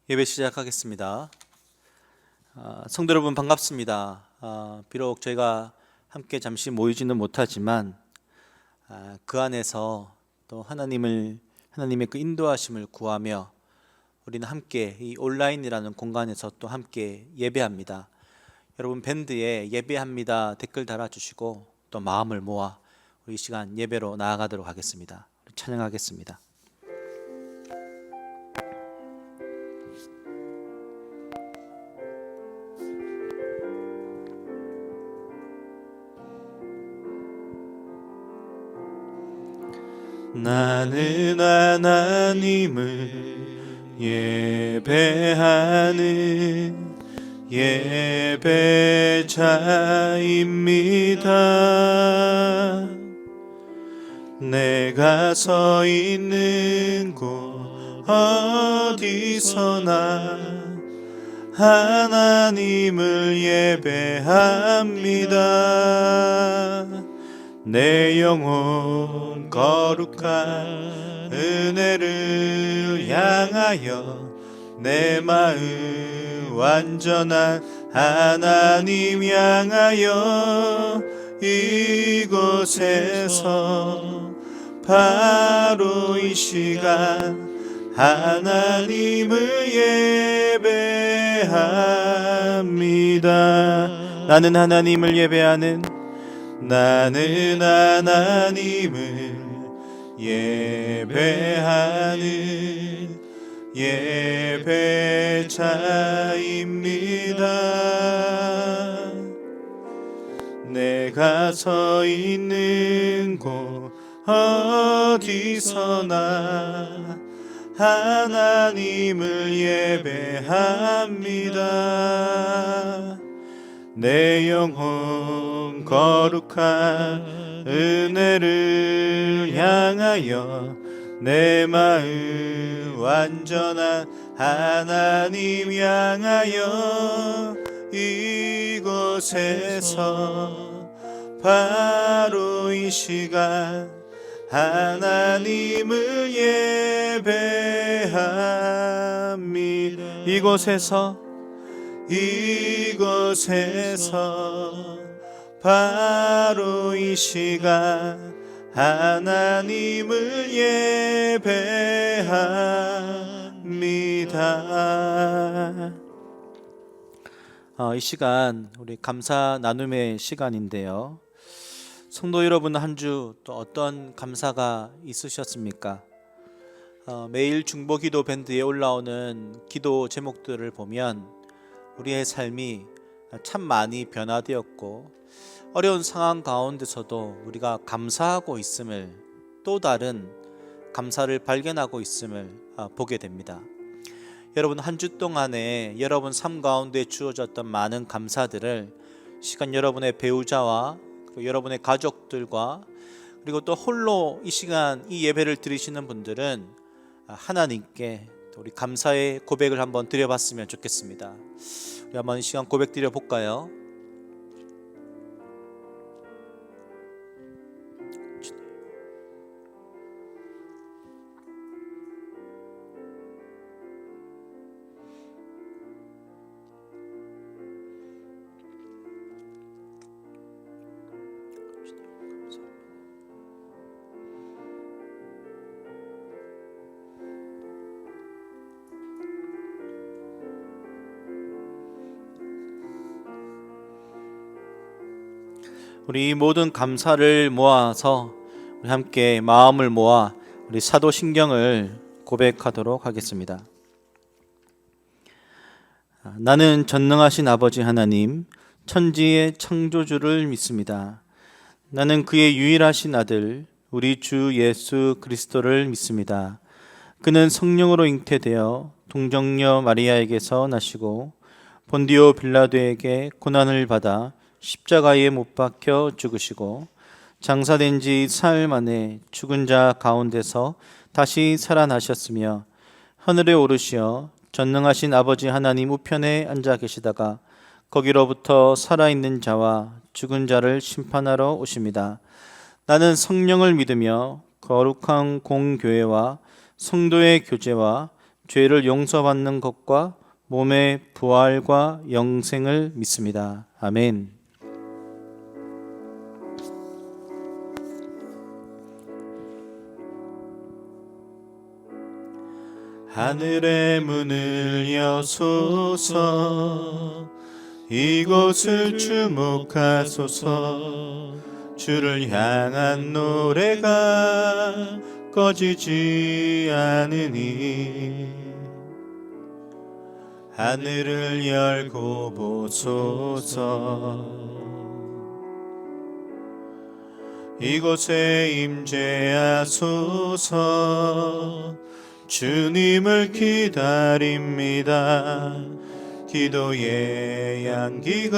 예배 시작하겠습니다. 성도 여러분 반갑습니다. 비록 저희가 함께 잠시 모이지는 못하지만 그 안에서 또 하나님의 그 인도하심을 구하며 우리는 함께 이 온라인이라는 공간에서 또 함께 예배합니다. 여러분 밴드에 예배합니다 댓글 달아주시고 또 마음을 모아 우리 이 시간 예배로 나아가도록 하겠습니다. 찬양하겠습니다. 나는 하나님을 예배하는 예배자입니다. 내가 서 있는 곳 어디서나 하나님을 예배합니다. 내 영혼 거룩한 은혜를 향하여 내 마음 완전한 하나님 향하여 이곳에서 바로 이 시간 하나님을 예배합니다. 나는 하나님을 예배하는 나는 하나님을 예배하는 예배자입니다. 내가 서 있는 곳 어디서나 하나님을 예배합니다. 내 영혼 거룩한 은혜를 향하여 내 마음 완전한 하나님 향하여 이곳에서 바로 이 시간 하나님을 예배합니다. 이곳에서 바로 이 시간 하나님을 예배합니다. 이 시간 우리 감사 나눔의 시간인데요. 성도 여러분 한 주 또 어떤 감사가 있으셨습니까? 매일 중보기도 밴드에 올라오는 기도 제목들을 보면 우리의 삶이 참 많이 변화되었고 어려운 상황 가운데서도 우리가 감사하고 있음을 또 다른 감사를 발견하고 있음을 보게 됩니다. 여러분 한 주 동안에 여러분 삶 가운데 주어졌던 많은 감사들을 시간 여러분의 배우자와 그리고 여러분의 가족들과 그리고 또 홀로 이 시간 이 예배를 드리시는 분들은 하나님께 우리 감사의 고백을 한번 드려봤으면 좋겠습니다. 우리 한번 이 시간 고백 드려볼까요? 우리 모든 감사를 모아서 우리 함께 마음을 모아 우리 사도신경을 고백하도록 하겠습니다. 나는 전능하신 아버지 하나님 천지의 창조주를 믿습니다. 나는 그의 유일하신 아들 우리 주 예수 그리스도를 믿습니다. 그는 성령으로 잉태되어 동정녀 마리아에게서 나시고 본디오 빌라도에게 고난을 받아 십자가에 못 박혀 죽으시고 장사된 지 사흘 만에 죽은 자 가운데서 다시 살아나셨으며 하늘에 오르시어 전능하신 아버지 하나님 우편에 앉아 계시다가 거기로부터 살아있는 자와 죽은 자를 심판하러 오십니다. 나는 성령을 믿으며 거룩한 공교회와 성도의 교제와 죄를 용서받는 것과 몸의 부활과 영생을 믿습니다. 아멘. 하늘의 문을 여소서, 이곳을 주목하소서. 주를 향한 노래가 꺼지지 않으니 하늘을 열고 보소서. 이곳에 임재하소서. 주님을 기다립니다. 기도의 향기가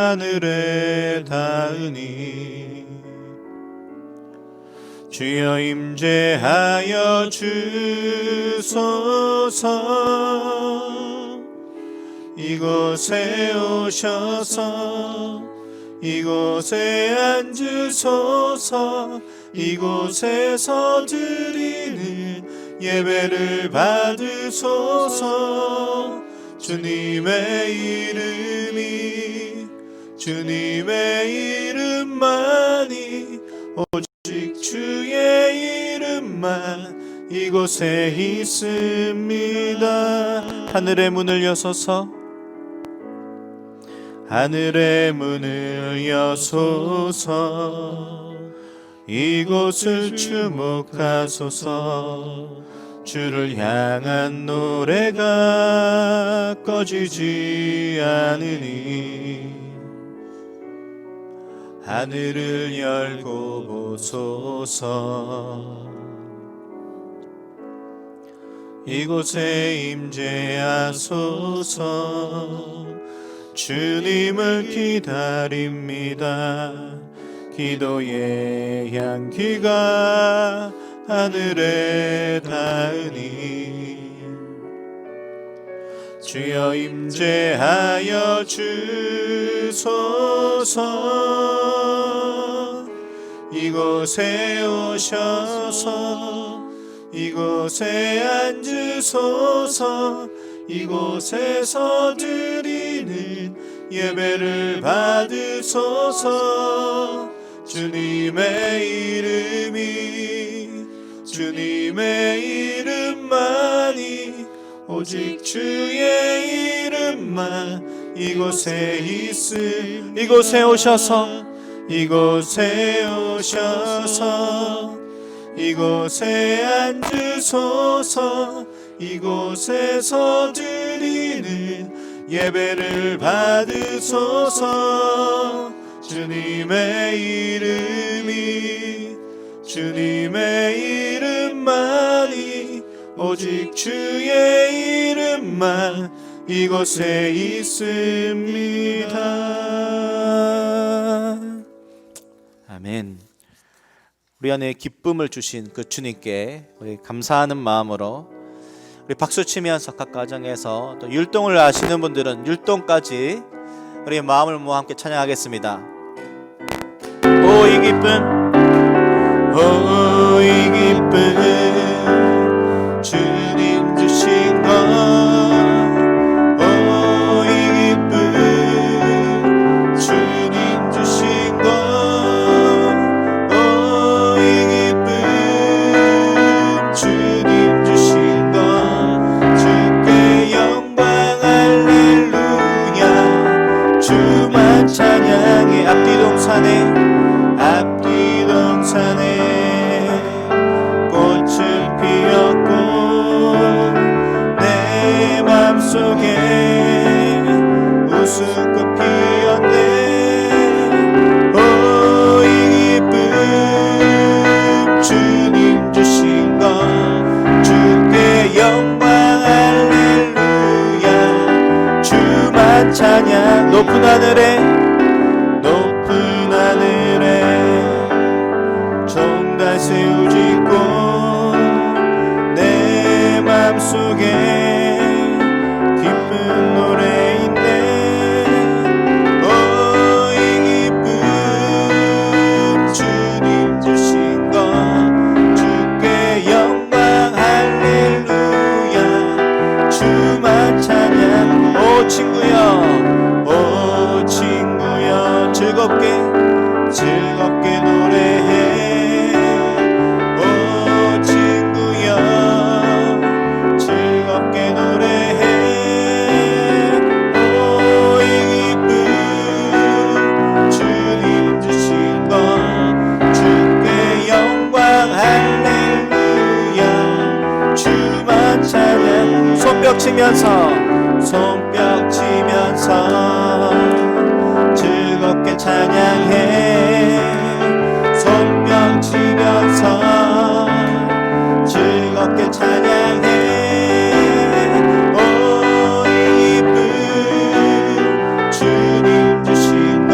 하늘에 닿으니 주여 임재하여 주소서. 이곳에 오셔서 이곳에 앉으소서. 이곳에서 드리는 예배를 받으소서. 주님의 이름만이 오직 주의 이름만 이곳에 있습니다. 하늘의 문을 여소서. 하늘의 문을 여소서. 이곳을 주목하소서. 주를 향한 노래가 꺼지지 않으니 하늘을 열고 보소서. 이곳에 임재하소서. 주님을 기다립니다. 기도의 향기가 하늘에 닿으니 주여 임재하여 주소서. 이곳에 오셔서 이곳에 앉으소서. 이곳에서 드리는 예배를 받으소서. 주님의 이름만이 오직 주의 이름만 이곳에 이곳에 오셔서 이곳에 앉으소서. 이곳에서 드리는 예배를 받으소서. 주님의 이름만이 오직 주의 이름만 이곳에 있습니다. 아멘. 우리 안에 기쁨을 주신 그 주님께 우리 감사하는 마음으로 우리 박수 치면서 각 가정에서 또 율동을 아시는 분들은 율동까지 우리 마음을 모아 함께 찬양하겠습니다. 오 이 기쁨, 오 이 기쁨, 주님 주신 것. 오 이 기쁨, 주님 주신 것. 오 이 기쁨, 주님 주신 것. 주께 영광 할렐루야. 주만 찬양해. 치면서 손뼉 치면서 즐겁게 찬양해. 손뼉 치면서 즐겁게 찬양해. 오 이분 주님 주신 것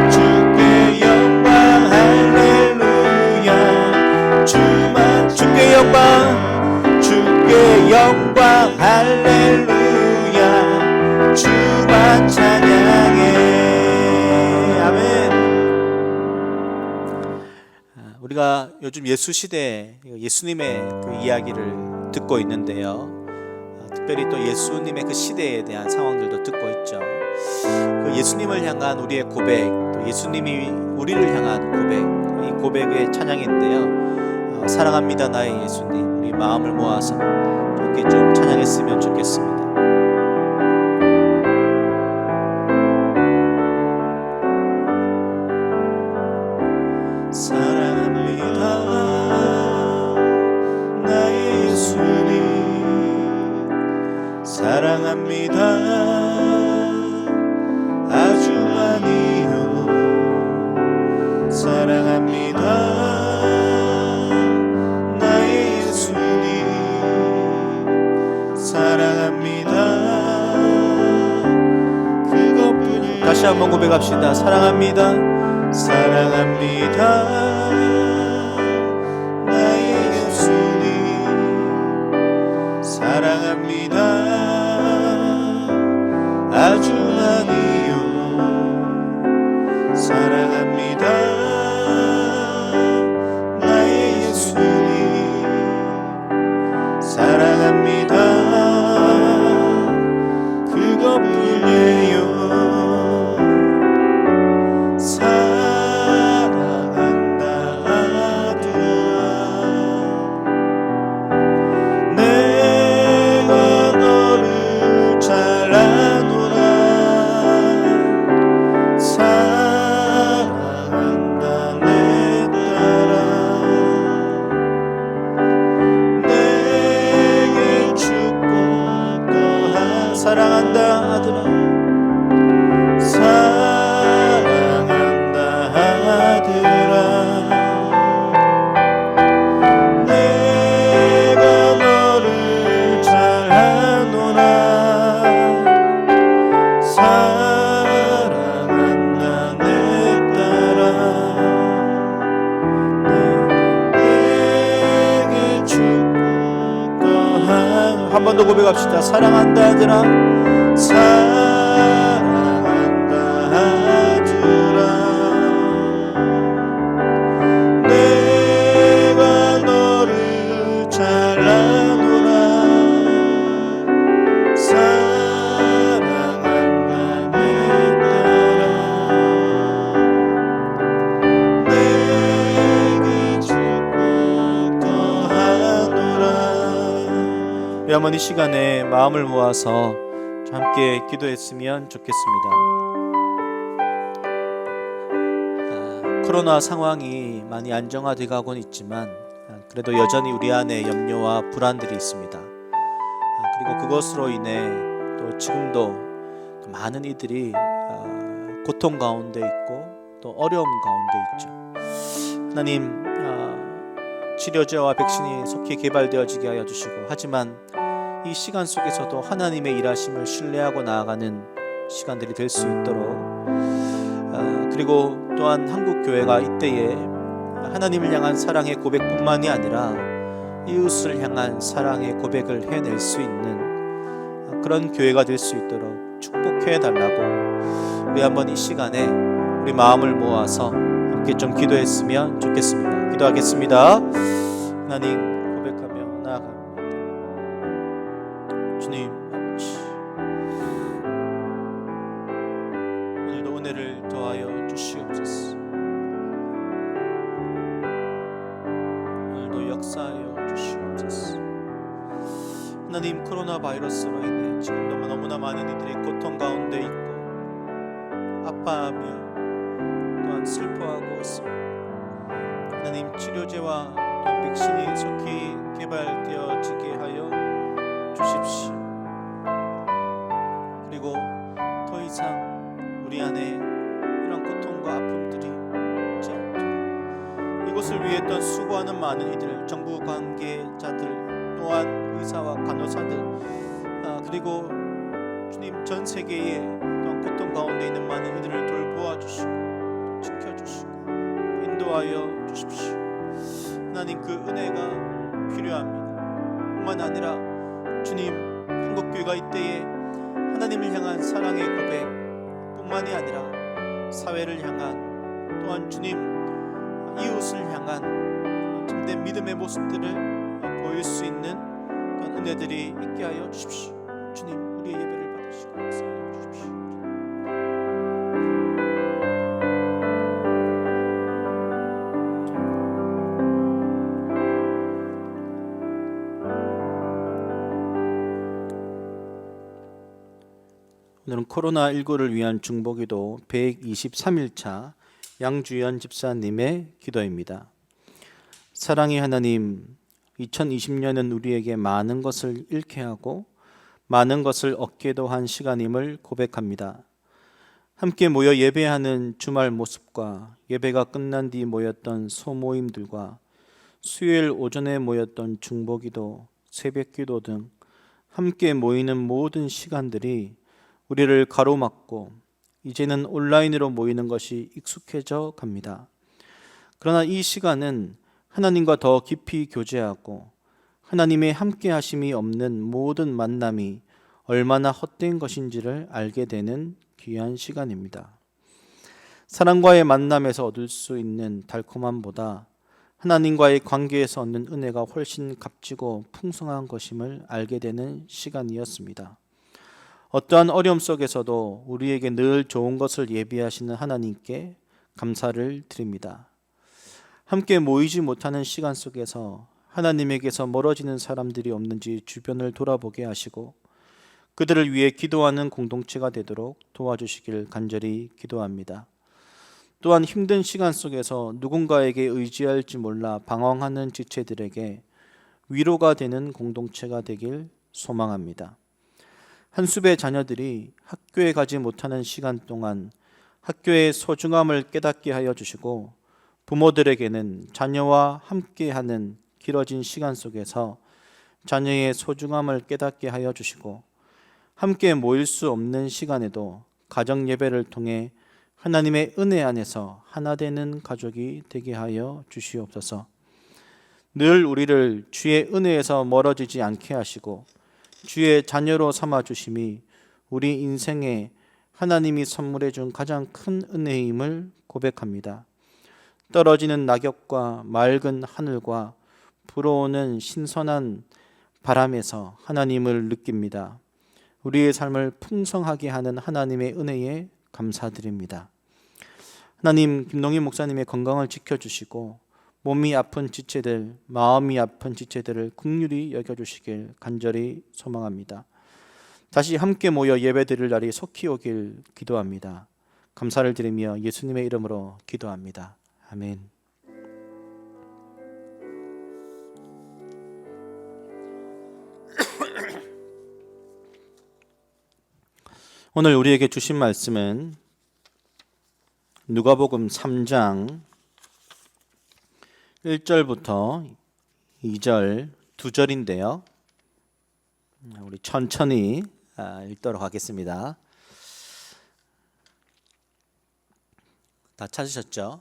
주께 영광 할렐루야. 주만 주께 영광 할렐루야. 주만 찬양해. 아멘. 우리가 요즘 예수 시대에 예수님의 그 이야기를 듣고 있는데요. 특별히 또 예수님의 그 시대에 대한 상황들도 듣고 있죠. 그 예수님을 향한 우리의 고백, 또 예수님이 우리를 향한 고백, 이 고백의 찬양인데요. 사랑합니다 나의 예수님. 우리 마음을 모아서 함께 좀 찬양했으면 좋겠습니다. 사랑합니다 나의 예수님. 사랑합니다 아주 많이요. 사랑합니다 나의 예수님. 사랑합니다 그것뿐이. 다시 한번 고백합시다. 사랑합니다. 사랑합니다 나의 예수님. 사랑합니다 아주 많이요. 사랑합니다 나의 예수님. 사랑합니다 그것뿐이에요. 사랑한다 아들아. 사랑한다 아들아. 내가 너를 잘 아노라. 사랑한다 내 딸아. 내게 축복 더한. 한 번 더 고백합시다. 사랑한다 아들아. 사랑한다 아들아. 내가 너를 잘 아노라. 사랑한다 내 딸아. 내게 축복 더하노라. 우리 한번 이 시간에 마음을 모아서 함께 기도했으면 좋겠습니다. 코로나 상황이 많이 안정화돼 가고는 있지만 그래도 여전히 우리 안에 염려와 불안들이 있습니다. 그리고 그것으로 인해 또 지금도 많은 이들이 고통 가운데 있고 또 어려움 가운데 있죠. 하나님, 치료제와 백신이 속히 개발되어지게 하여 주시고, 하지만 이 시간 속에서도 하나님의 일하심을 신뢰하고 나아가는 시간들이 될 수 있도록, 그리고 또한 한국교회가 이때에 하나님을 향한 사랑의 고백뿐만이 아니라 이웃을 향한 사랑의 고백을 해낼 수 있는 그런 교회가 될 수 있도록 축복해 달라고 우리 한번 이 시간에 우리 마음을 모아서 함께 좀 기도했으면 좋겠습니다. 기도하겠습니다. 하나님, 고백하며 나아갑니다. 주님 아버지, 오늘도 은혜를 더하여 주시옵소서. 오늘도 역사하여 주시옵소서. 하나님, 코로나 바이러스로 인해 지금도 너무나 많은 이들이 고통 가운데 있고 아파하며 또한 슬퍼하고 있습니다. 하나님, 치료제와 또한 백신이 속히 개발되어지게 하여 주십시오. 이것을 위해 또 수고하는 많은 이들, 정부 관계자들, 또한 의사와 간호사들, 그리고 주님 전 세계에 또한 고통 가운데 있는 많은 이들을 돌보아 주시고 지켜주시고 인도하여 주십시오. 하나님, 그 은혜가 필요합니다. 뿐만 아니라 주님, 한국교회가 이때에 하나님을 향한 사랑의 고백 뿐만이 아니라 사회를 향한, 또한 주님 이웃을 향한 참된 믿음의 모습들을 보일 수 있는 그런 은혜들이 있게 하여 주십시오. 주님, 우리의 예배를 받으시고 역사하여 주십시오. 오늘은 코로나19를 위한 중보기도 123일차 양주연 집사님의 기도입니다. 사랑의 하나님, 2020년은 우리에게 많은 것을 잃게 하고 많은 것을 얻게도 한 시간임을 고백합니다. 함께 모여 예배하는 주말 모습과 예배가 끝난 뒤 모였던 소모임들과 수요일 오전에 모였던 중보기도, 새벽기도 등 함께 모이는 모든 시간들이 우리를 가로막고 이제는 온라인으로 모이는 것이 익숙해져 갑니다. 그러나 이 시간은 하나님과 더 깊이 교제하고 하나님의 함께 하심이 없는 모든 만남이 얼마나 헛된 것인지를 알게 되는 귀한 시간입니다. 사람과의 만남에서 얻을 수 있는 달콤함보다 하나님과의 관계에서 얻는 은혜가 훨씬 값지고 풍성한 것임을 알게 되는 시간이었습니다. 어떠한 어려움 속에서도 우리에게 늘 좋은 것을 예비하시는 하나님께 감사를 드립니다. 함께 모이지 못하는 시간 속에서 하나님에게서 멀어지는 사람들이 없는지 주변을 돌아보게 하시고 그들을 위해 기도하는 공동체가 되도록 도와주시길 간절히 기도합니다. 또한 힘든 시간 속에서 누군가에게 의지할지 몰라 방황하는 지체들에게 위로가 되는 공동체가 되길 소망합니다. 한숲의 자녀들이 학교에 가지 못하는 시간 동안 학교의 소중함을 깨닫게 하여 주시고 부모들에게는 자녀와 함께하는 길어진 시간 속에서 자녀의 소중함을 깨닫게 하여 주시고 함께 모일 수 없는 시간에도 가정 예배를 통해 하나님의 은혜 안에서 하나 되는 가족이 되게 하여 주시옵소서. 늘 우리를 주의 은혜에서 멀어지지 않게 하시고 주의 자녀로 삼아 주심이 우리 인생에 하나님이 선물해 준 가장 큰 은혜임을 고백합니다. 떨어지는 낙엽과 맑은 하늘과 불어오는 신선한 바람에서 하나님을 느낍니다. 우리의 삶을 풍성하게 하는 하나님의 은혜에 감사드립니다. 하나님, 김동희 목사님의 건강을 지켜주시고 몸이 아픈 지체들, 마음이 아픈 지체들을 긍휼히 여겨주시길 간절히 소망합니다. 다시 함께 모여 예배드릴 날이 속히 오길 기도합니다. 감사를 드리며 예수님의 이름으로 기도합니다. 아멘. 오늘 우리에게 주신 말씀은 누가복음 3장 1절부터 2절 두 절인데요. 우리 천천히 읽도록 하겠습니다. 다 찾으셨죠?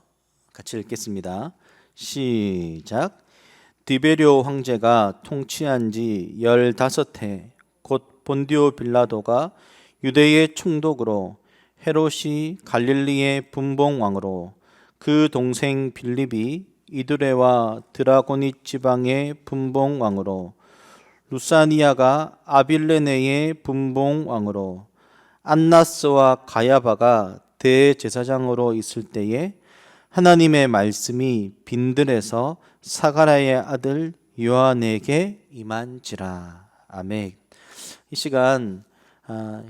같이 읽겠습니다. 시작. 디베료 황제가 통치한 지 15해 곧 본디오 빌라도가 유대의 총독으로 헤롯이 갈릴리의 분봉왕으로 그 동생 빌립이 이두레와 드라고니 지방의 분봉왕으로 루사니아가 아빌레네의 분봉왕으로 안나스와 가야바가 대제사장으로 있을 때에 하나님의 말씀이 빈들에서 사가랴의 아들 요한에게 임한지라. 아멘. 이 시간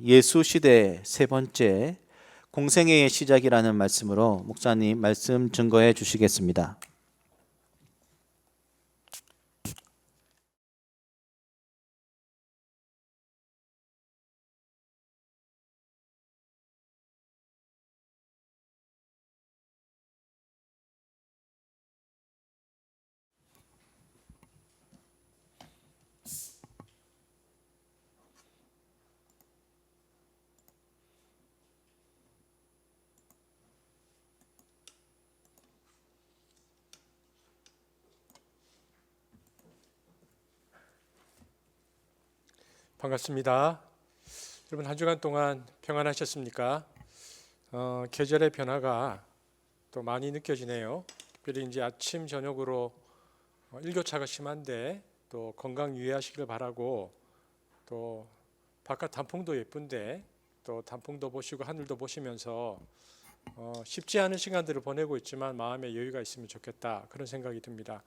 예수 시대 세 번째 공생애의 시작이라는 말씀으로 목사님 말씀 증거해 주시겠습니다. 반갑습니다. 여러분 한 주간 동안 평안하셨습니까? 계절의 변화가 또 많이 느껴지네요. 특별히 이제 아침 저녁으로 일교차가 심한데 또 건강 유의하시길 바라고, 또 바깥 단풍도 예쁜데 또 단풍도 보시고 하늘도 보시면서 쉽지 않은 시간들을 보내고 있지만 마음의 여유가 있으면 좋겠다, 그런 생각이 듭니다.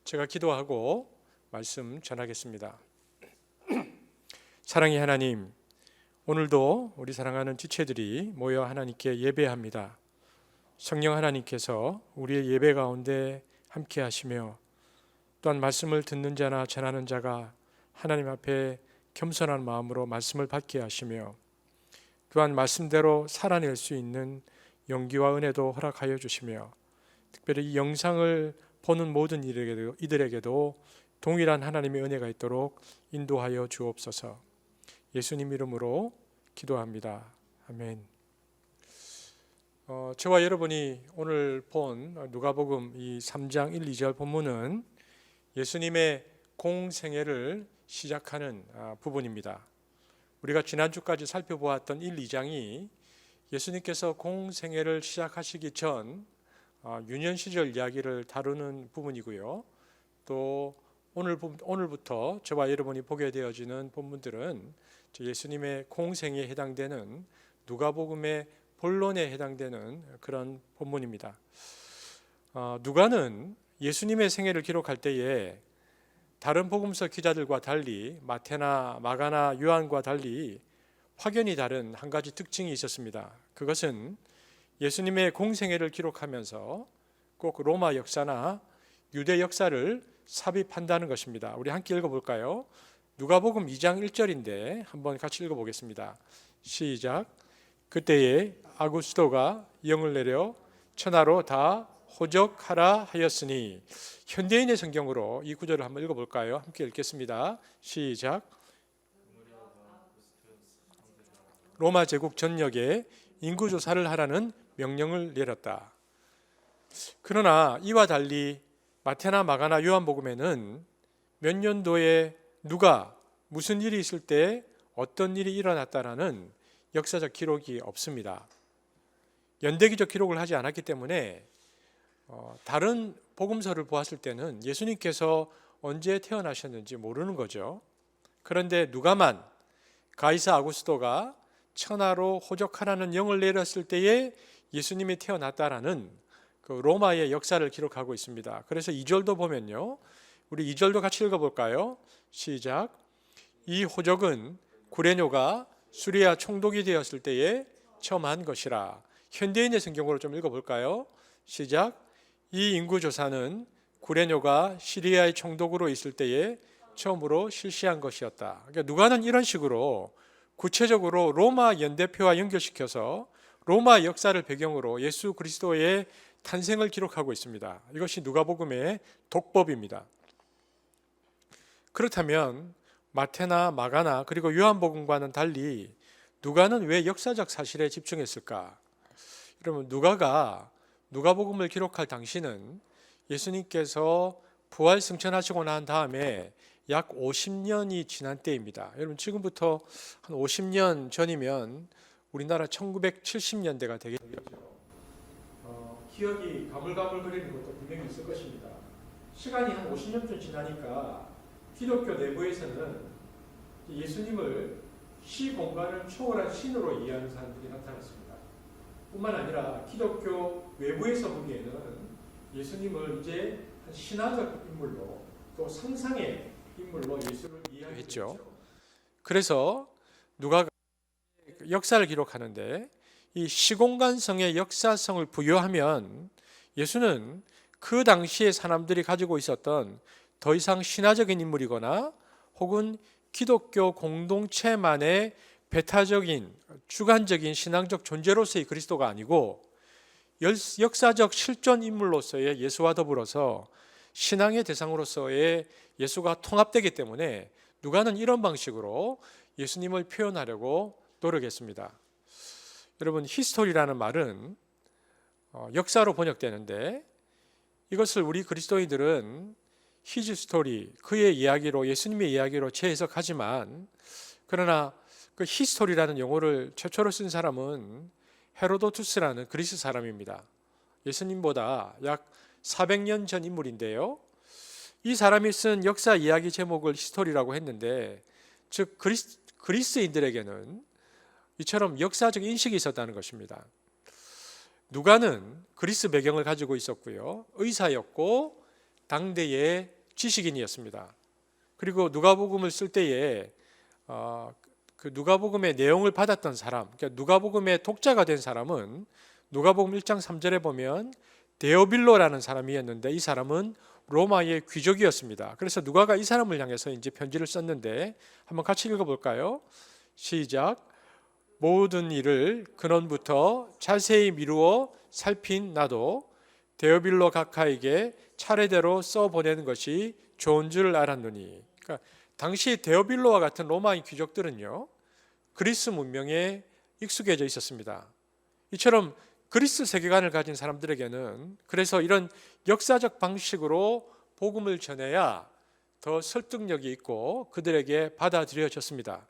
제가 기도하고 말씀 전하겠습니다. 사랑의 하나님, 오늘도 우리 사랑하는 지체들이 모여 하나님께 예배합니다. 성령 하나님께서 우리의 예배 가운데 함께 하시며, 또한 말씀을 듣는 자나 전하는 자가 하나님 앞에 겸손한 마음으로 말씀을 받게 하시며, 또한 말씀대로 살아낼 수 있는 용기와 은혜도 허락하여 주시며, 특별히 이 영상을 보는 모든 이들에게도 동일한 하나님의 은혜가 있도록 인도하여 주옵소서. 예수님 이름으로 기도합니다. 아멘. 저와 여러분이 오늘 본 누가복음 이 3장 1, 2절 본문은 예수님의 공생애를 시작하는 부분입니다. 우리가 지난주까지 살펴보았던 1, 2장이 예수님께서 공생애를 시작하시기 전 유년 시절 이야기를 다루는 부분이고요. 또 오늘부터 저와 여러분이 보게 되어지는 본문들은 예수님의 공생에 해당되는 누가복음의 본론에 해당되는 그런 본문입니다. 누가는 예수님의 생애를 기록할 때에 다른 복음서 기자들과 달리, 마태나 마가나 요한과 달리 확연히 다른 한 가지 특징이 있었습니다. 그것은 예수님의 공생애를 기록하면서 꼭 로마 역사나 유대 역사를 삽입한다는 것입니다. 우리 함께 읽어볼까요? 누가복음 2장 1절인데 한번 같이 읽어보겠습니다. 시작. 그때에 아구스도가 영을 내려 천하로 다 호적하라 하였으니. 현대인의 성경으로 이 구절을 한번 읽어볼까요? 함께 읽겠습니다. 시작. 로마 제국 전역에 인구조사를 하라는 명령을 내렸다. 그러나 이와 달리 마태나 마가나 요한복음에는 몇 년도에 누가 무슨 일이 있을 때 어떤 일이 일어났다라는 역사적 기록이 없습니다. 연대기적 기록을 하지 않았기 때문에 다른 복음서를 보았을 때는 예수님께서 언제 태어나셨는지 모르는 거죠. 그런데 누가만 가이사 아구스도가 천하로 호적하라는 영을 내렸을 때에 예수님이 태어났다라는 그 로마의 역사를 기록하고 있습니다. 그래서 2절도 보면요, 우리 2절도 같이 읽어볼까요? 시작. 이 호적은 구레뇨가 수리아 총독이 되었을 때에 처음 한 것이라. 현대인의 성경으로 좀 읽어볼까요? 시작. 이 인구조사는 구레뇨가 시리아의 총독으로 있을 때에 처음으로 실시한 것이었다. 그러니까 누가는 이런 식으로 구체적으로 로마 연대표와 연결시켜서 로마 역사를 배경으로 예수 그리스도의 탄생을 기록하고 있습니다. 이것이 누가복음의 독법입니다. 그렇다면 마태나 마가나 그리고 요한복음과는 달리 누가는 왜 역사적 사실에 집중했을까? 여러분, 누가복음을 기록할 당시는 예수님께서 부활 승천하시고 난 다음에 약 50년이 지난 때입니다. 여러분, 지금부터 한 50년 전이면 우리나라 1970년대가 되겠죠. 기억이 가물가물거리는 것도 분명히 있을 것입니다. 시간이 한 50년쯤 지나니까 기독교 내부에서는 예수님을 시공간을 초월한 신으로 이해하는 사람들이 나타났습니다. 뿐만 아니라 기독교 외부에서 보기에는 예수님을 이제 한 신화적 인물로, 또 상상의 인물로 예수를 이해했죠. 그래서 누가가 역사를 기록하는데 이 시공간성의 역사성을 부여하면 예수는 그 당시에 사람들이 가지고 있었던 더 이상 신화적인 인물이거나 혹은 기독교 공동체만의 배타적인 주관적인 신앙적 존재로서의 그리스도가 아니고 역사적 실존 인물로서의 예수와 더불어서 신앙의 대상으로서의 예수가 통합되기 때문에 누가는 이런 방식으로 예수님을 표현하려고 노력했습니다. 여러분, 히스토리라는 말은 역사로 번역되는데 이것을 우리 그리스도인들은 히즈 스토리, 그의 이야기로, 예수님의 이야기로 재해석하지만 그러나 그 히스토리라는 용어를 최초로 쓴 사람은 헤로도투스라는 그리스 사람입니다. 예수님보다 약 400년 전 인물인데요. 이 사람이 쓴 역사 이야기 제목을 히스토리라고 했는데, 즉 그리스인들에게는 이처럼 역사적 인식이 있었다는 것입니다. 누가는 그리스 배경을 가지고 있었고요. 의사였고 당대의 지식인이었습니다. 그리고 누가복음을 쓸 때에 그 누가복음의 내용을 받았던 사람, 그러니까 누가복음의 독자가 된 사람은 누가복음 1장 3절에 보면 데오빌로라는 사람이었는데, 이 사람은 로마의 귀족이었습니다. 그래서 누가가 이 사람을 향해서 이제 편지를 썼는데, 한번 같이 읽어볼까요? 시작. 모든 일을 근원부터 자세히 미루어 살핀 나도 데오빌로 각하에게 차례대로 써보내는 것이 좋은 줄 알았노니. 그러니까 당시 데오빌로와 같은 로마의 귀족들은요, 그리스 문명에 익숙해져 있었습니다. 이처럼 그리스 세계관을 가진 사람들에게는 그래서 이런 역사적 방식으로 복음을 전해야 더 설득력이 있고 그들에게 받아들여졌습니다.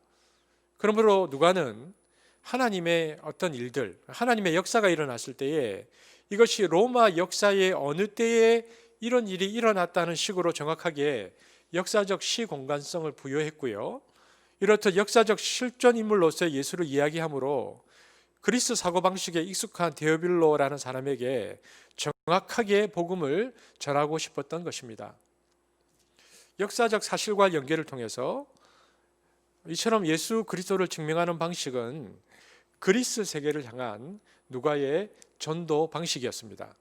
그러므로 누가는 하나님의 어떤 일들, 하나님의 역사가 일어났을 때에 이것이 로마 역사의 어느 때에 이런 일이 일어났다는 식으로 정확하게 역사적 시공간성을 부여했고요. 이렇듯 역사적 실존 인물로서 예수를 이야기하므로 그리스 사고방식에 익숙한 데오빌로라는 사람에게 정확하게 복음을 전하고 싶었던 것입니다. 역사적 사실과 연계를 통해서 이처럼 예수 그리스도를 증명하는 방식은 그리스 세계를 향한 누가의 전도 방식이었습니다.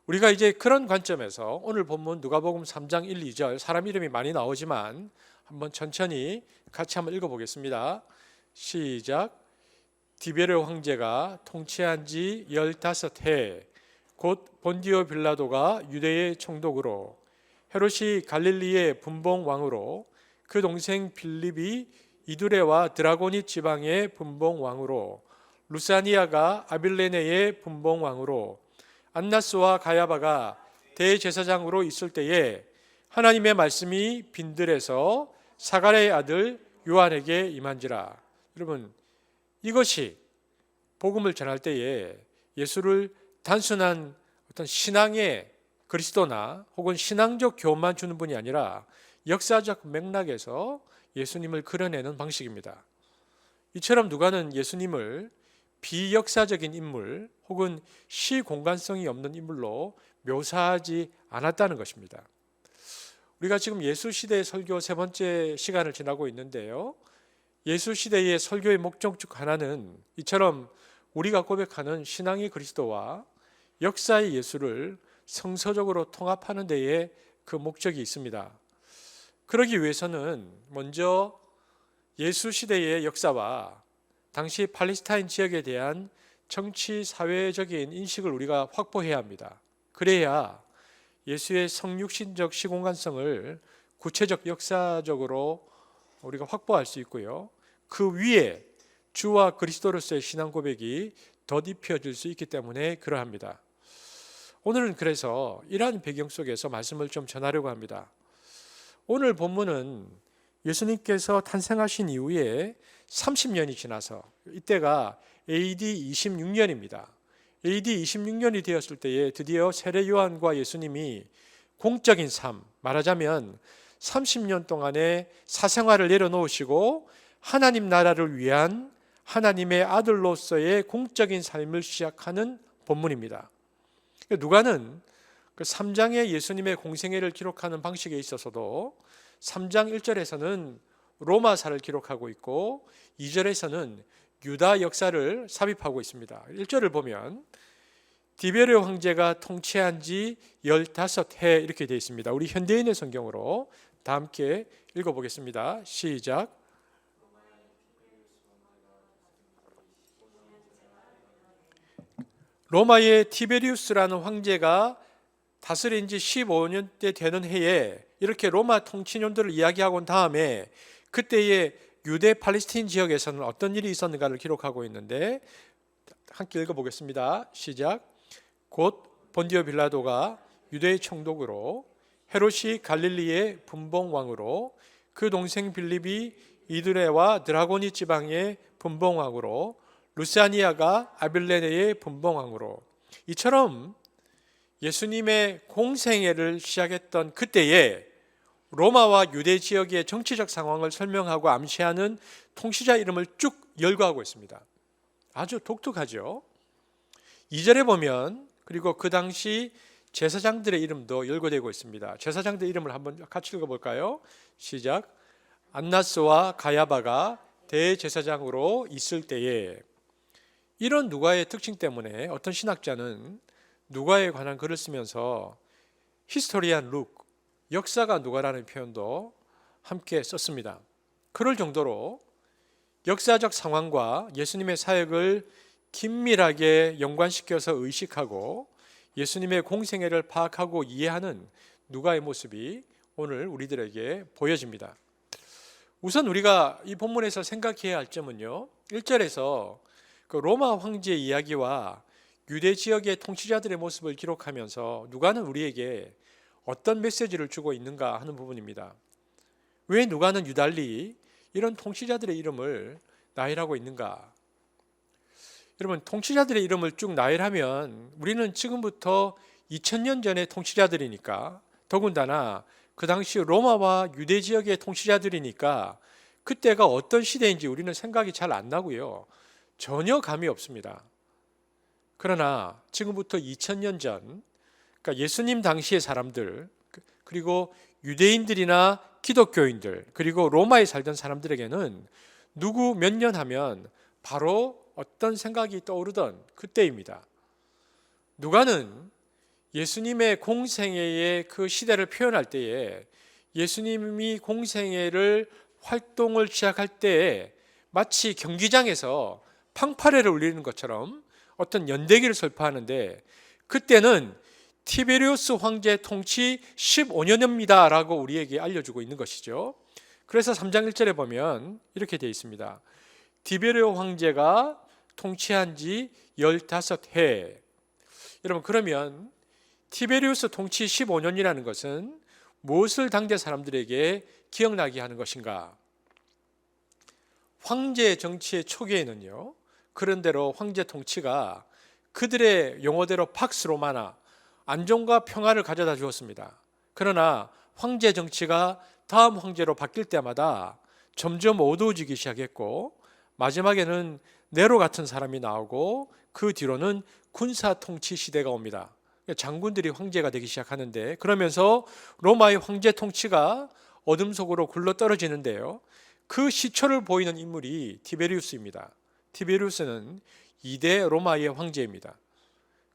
우리가 이제 그런 관점에서 오늘 본문 누가복음 3장 1, 2절 사람 이름이 많이 나오지만 한번 천천히 같이 한번 읽어보겠습니다. 시작. 디베르 황제가 통치한 지 15해 곧 본디오 빌라도가 유대의 총독으로, 헤롯이 갈릴리의 분봉 왕으로, 그 동생 빌립이 이두레와 드라고니 지방의 분봉 왕으로, 루사니아가 아빌레네의 분봉 왕으로, 안나스와 가야바가 대제사장으로 있을 때에 하나님의 말씀이 빈들에서 사가랴의 아들 요한에게 임한지라. 여러분, 이것이 복음을 전할 때에 예수를 단순한 어떤 신앙의 그리스도나 혹은 신앙적 교훈만 주는 분이 아니라 역사적 맥락에서 예수님을 그려내는 방식입니다. 이처럼 누가는 예수님을 비역사적인 인물 혹은 시공간성이 없는 인물로 묘사하지 않았다는 것입니다. 우리가 지금 예수 시대의 설교 세 번째 시간을 지나고 있는데요. 예수 시대의 설교의 목적 중 하나는 이처럼 우리가 고백하는 신앙의 그리스도와 역사의 예수를 성서적으로 통합하는 데에 그 목적이 있습니다. 그러기 위해서는 먼저 예수 시대의 역사와 당시 팔레스타인 지역에 대한 정치 사회적인 인식을 우리가 확보해야 합니다. 그래야 예수의 성육신적 시공간성을 구체적 역사적으로 우리가 확보할 수 있고요. 그 위에 주와 그리스도로서의 신앙 고백이 덧입혀질 수 있기 때문에 그러합니다. 오늘은 그래서 이러한 배경 속에서 말씀을 좀 전하려고 합니다. 오늘 본문은 예수님께서 탄생하신 이후에 30년이 지나서, 이때가 AD 26년입니다. AD 26년이 되었을 때에 드디어 세례 요한과 예수님이 공적인 삶, 말하자면 30년 동안의 사생활을 내려놓으시고 하나님 나라를 위한 하나님의 아들로서의 공적인 삶을 시작하는 본문입니다. 누가는 그 3장의 예수님의 공생애를 기록하는 방식에 있어서도 3장 1절에서는 로마사를 기록하고 있고 2절에서는 유다 역사를 삽입하고 있습니다. 1절을 보면 디베르 황제가 통치한 지 15해 이렇게 되어 있습니다. 우리 현대인의 성경으로 다 함께 읽어보겠습니다. 시작. 로마의 티베리우스라는 황제가 다스린 지 15년째 되는 해에 이렇게 로마 통치년도를 이야기하고 난 다음에 그때의 유대 팔레스타인 지역에서는 어떤 일이 있었는가를 기록하고 있는데 함께 읽어보겠습니다. 시작. 곧 본디오 빌라도가 유대의 총독으로, 헤롯이 갈릴리의 분봉 왕으로, 그 동생 빌립이 이두레와 드라고니 지방의 분봉왕으로, 루사니아가 아빌레네의 분봉왕으로, 이처럼 예수님의 공생애를 시작했던 그때에 로마와 유대 지역의 정치적 상황을 설명하고 암시하는 통치자 이름을 쭉 열거하고 있습니다. 아주 독특하죠. 2절에 보면 그리고 그 당시 제사장들의 이름도 열거되고 있습니다. 제사장들 이름을 한번 같이 읽어볼까요? 시작. 안나스와 가야바가 대제사장으로 있을 때에. 이런 누가의 특징 때문에 어떤 신학자는 누가에 관한 글을 쓰면서 히스토리안 룩, 역사가 누가라는 표현도 함께 썼습니다. 그럴 정도로 역사적 상황과 예수님의 사역을 긴밀하게 연관시켜서 의식하고 예수님의 공생애를 파악하고 이해하는 누가의 모습이 오늘 우리들에게 보여집니다. 우선 우리가 이 본문에서 생각해야 할 점은요, 1절에서 그 로마 황제의 이야기와 유대 지역의 통치자들의 모습을 기록하면서 누가는 우리에게 어떤 메시지를 주고 있는가 하는 부분입니다. 왜 누가는 유달리 이런 통치자들의 이름을 나열하고 있는가? 여러분, 통치자들의 이름을 쭉 나열하면 우리는 지금부터 2000년 전의 통치자들이니까, 더군다나 그 당시 로마와 유대 지역의 통치자들이니까 그때가 어떤 시대인지 우리는 생각이 잘 안 나고요. 전혀 감이 없습니다. 그러나 지금부터 2000년 전, 그러니까 예수님 당시의 사람들, 그리고 유대인들이나 기독교인들, 그리고 로마에 살던 사람들에게는 누구 몇 년 하면 바로 어떤 생각이 떠오르던 그때입니다. 누가는 예수님의 공생애의 그 시대를 표현할 때에 예수님이 공생애를 활동을 시작할 때에 마치 경기장에서 팡파레를 울리는 것처럼 어떤 연대기를 설파하는데, 그때는 티베리우스 황제 통치 15년입니다 라고 우리에게 알려주고 있는 것이죠. 그래서 3장 1절에 보면 이렇게 되어 있습니다. 티베리오 황제가 통치한 지 15해. 여러분, 그러면 티베리우스 통치 15년이라는 것은 무엇을 당대 사람들에게 기억나게 하는 것인가? 황제 정치의 초기에는요, 그런대로 황제 통치가 그들의 용어대로 팍스 로마나 안정과 평화를 가져다 주었습니다. 그러나 황제 정치가 다음 황제로 바뀔 때마다 점점 어두워지기 시작했고, 마지막에는 네로 같은 사람이 나오고 그 뒤로는 군사 통치 시대가 옵니다. 장군들이 황제가 되기 시작하는데, 그러면서 로마의 황제 통치가 어둠 속으로 굴러 떨어지는데요, 그 시초를 보이는 인물이 티베리우스입니다. 티베리우스는 2대 로마의 황제입니다.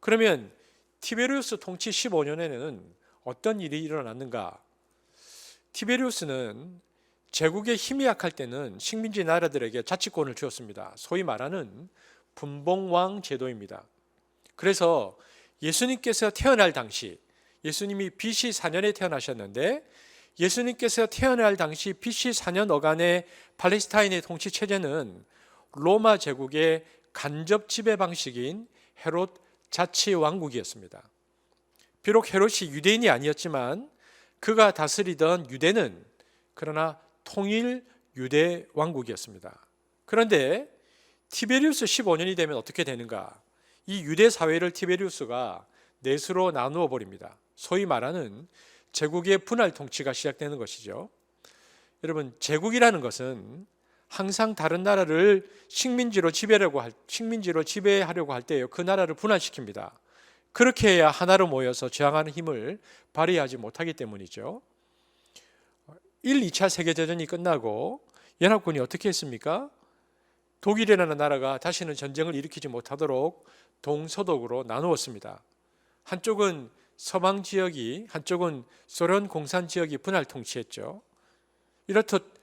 그러면 티베리우스 통치 15년에는 어떤 일이 일어났는가? 티베리우스는 제국의 힘이 약할 때는 식민지 나라들에게 자치권을 주었습니다. 소위 말하는 분봉왕 제도입니다. 그래서 예수님께서 태어날 당시, 예수님이 BC 4년에 태어나셨는데, 예수님께서 태어날 당시 BC 4년 어간의 팔레스타인의 통치 체제는 로마 제국의 간접 지배 방식인 헤롯 자치 왕국이었습니다. 비록 헤롯이 유대인이 아니었지만 그가 다스리던 유대는 그러나 통일 유대 왕국이었습니다. 그런데 티베리우스 15년이 되면 어떻게 되는가? 이 유대 사회를 티베리우스가 넷으로 나누어 버립니다. 소위 말하는 제국의 분할 통치가 시작되는 것이죠. 여러분, 제국이라는 것은 항상 다른 나라를 식민지로 지배하려고 할 때요, 그 나라를 분할시킵니다. 그렇게 해야 하나로 모여서 저항하는 힘을 발휘하지 못하기 때문이죠. 1, 2차 세계대전이 끝나고 연합군이 어떻게 했습니까? 독일이라는 나라가 다시는 전쟁을 일으키지 못하도록 동서독으로 나누었습니다. 한쪽은 서방 지역이, 한쪽은 소련 공산 지역이 분할 통치했죠. 이렇듯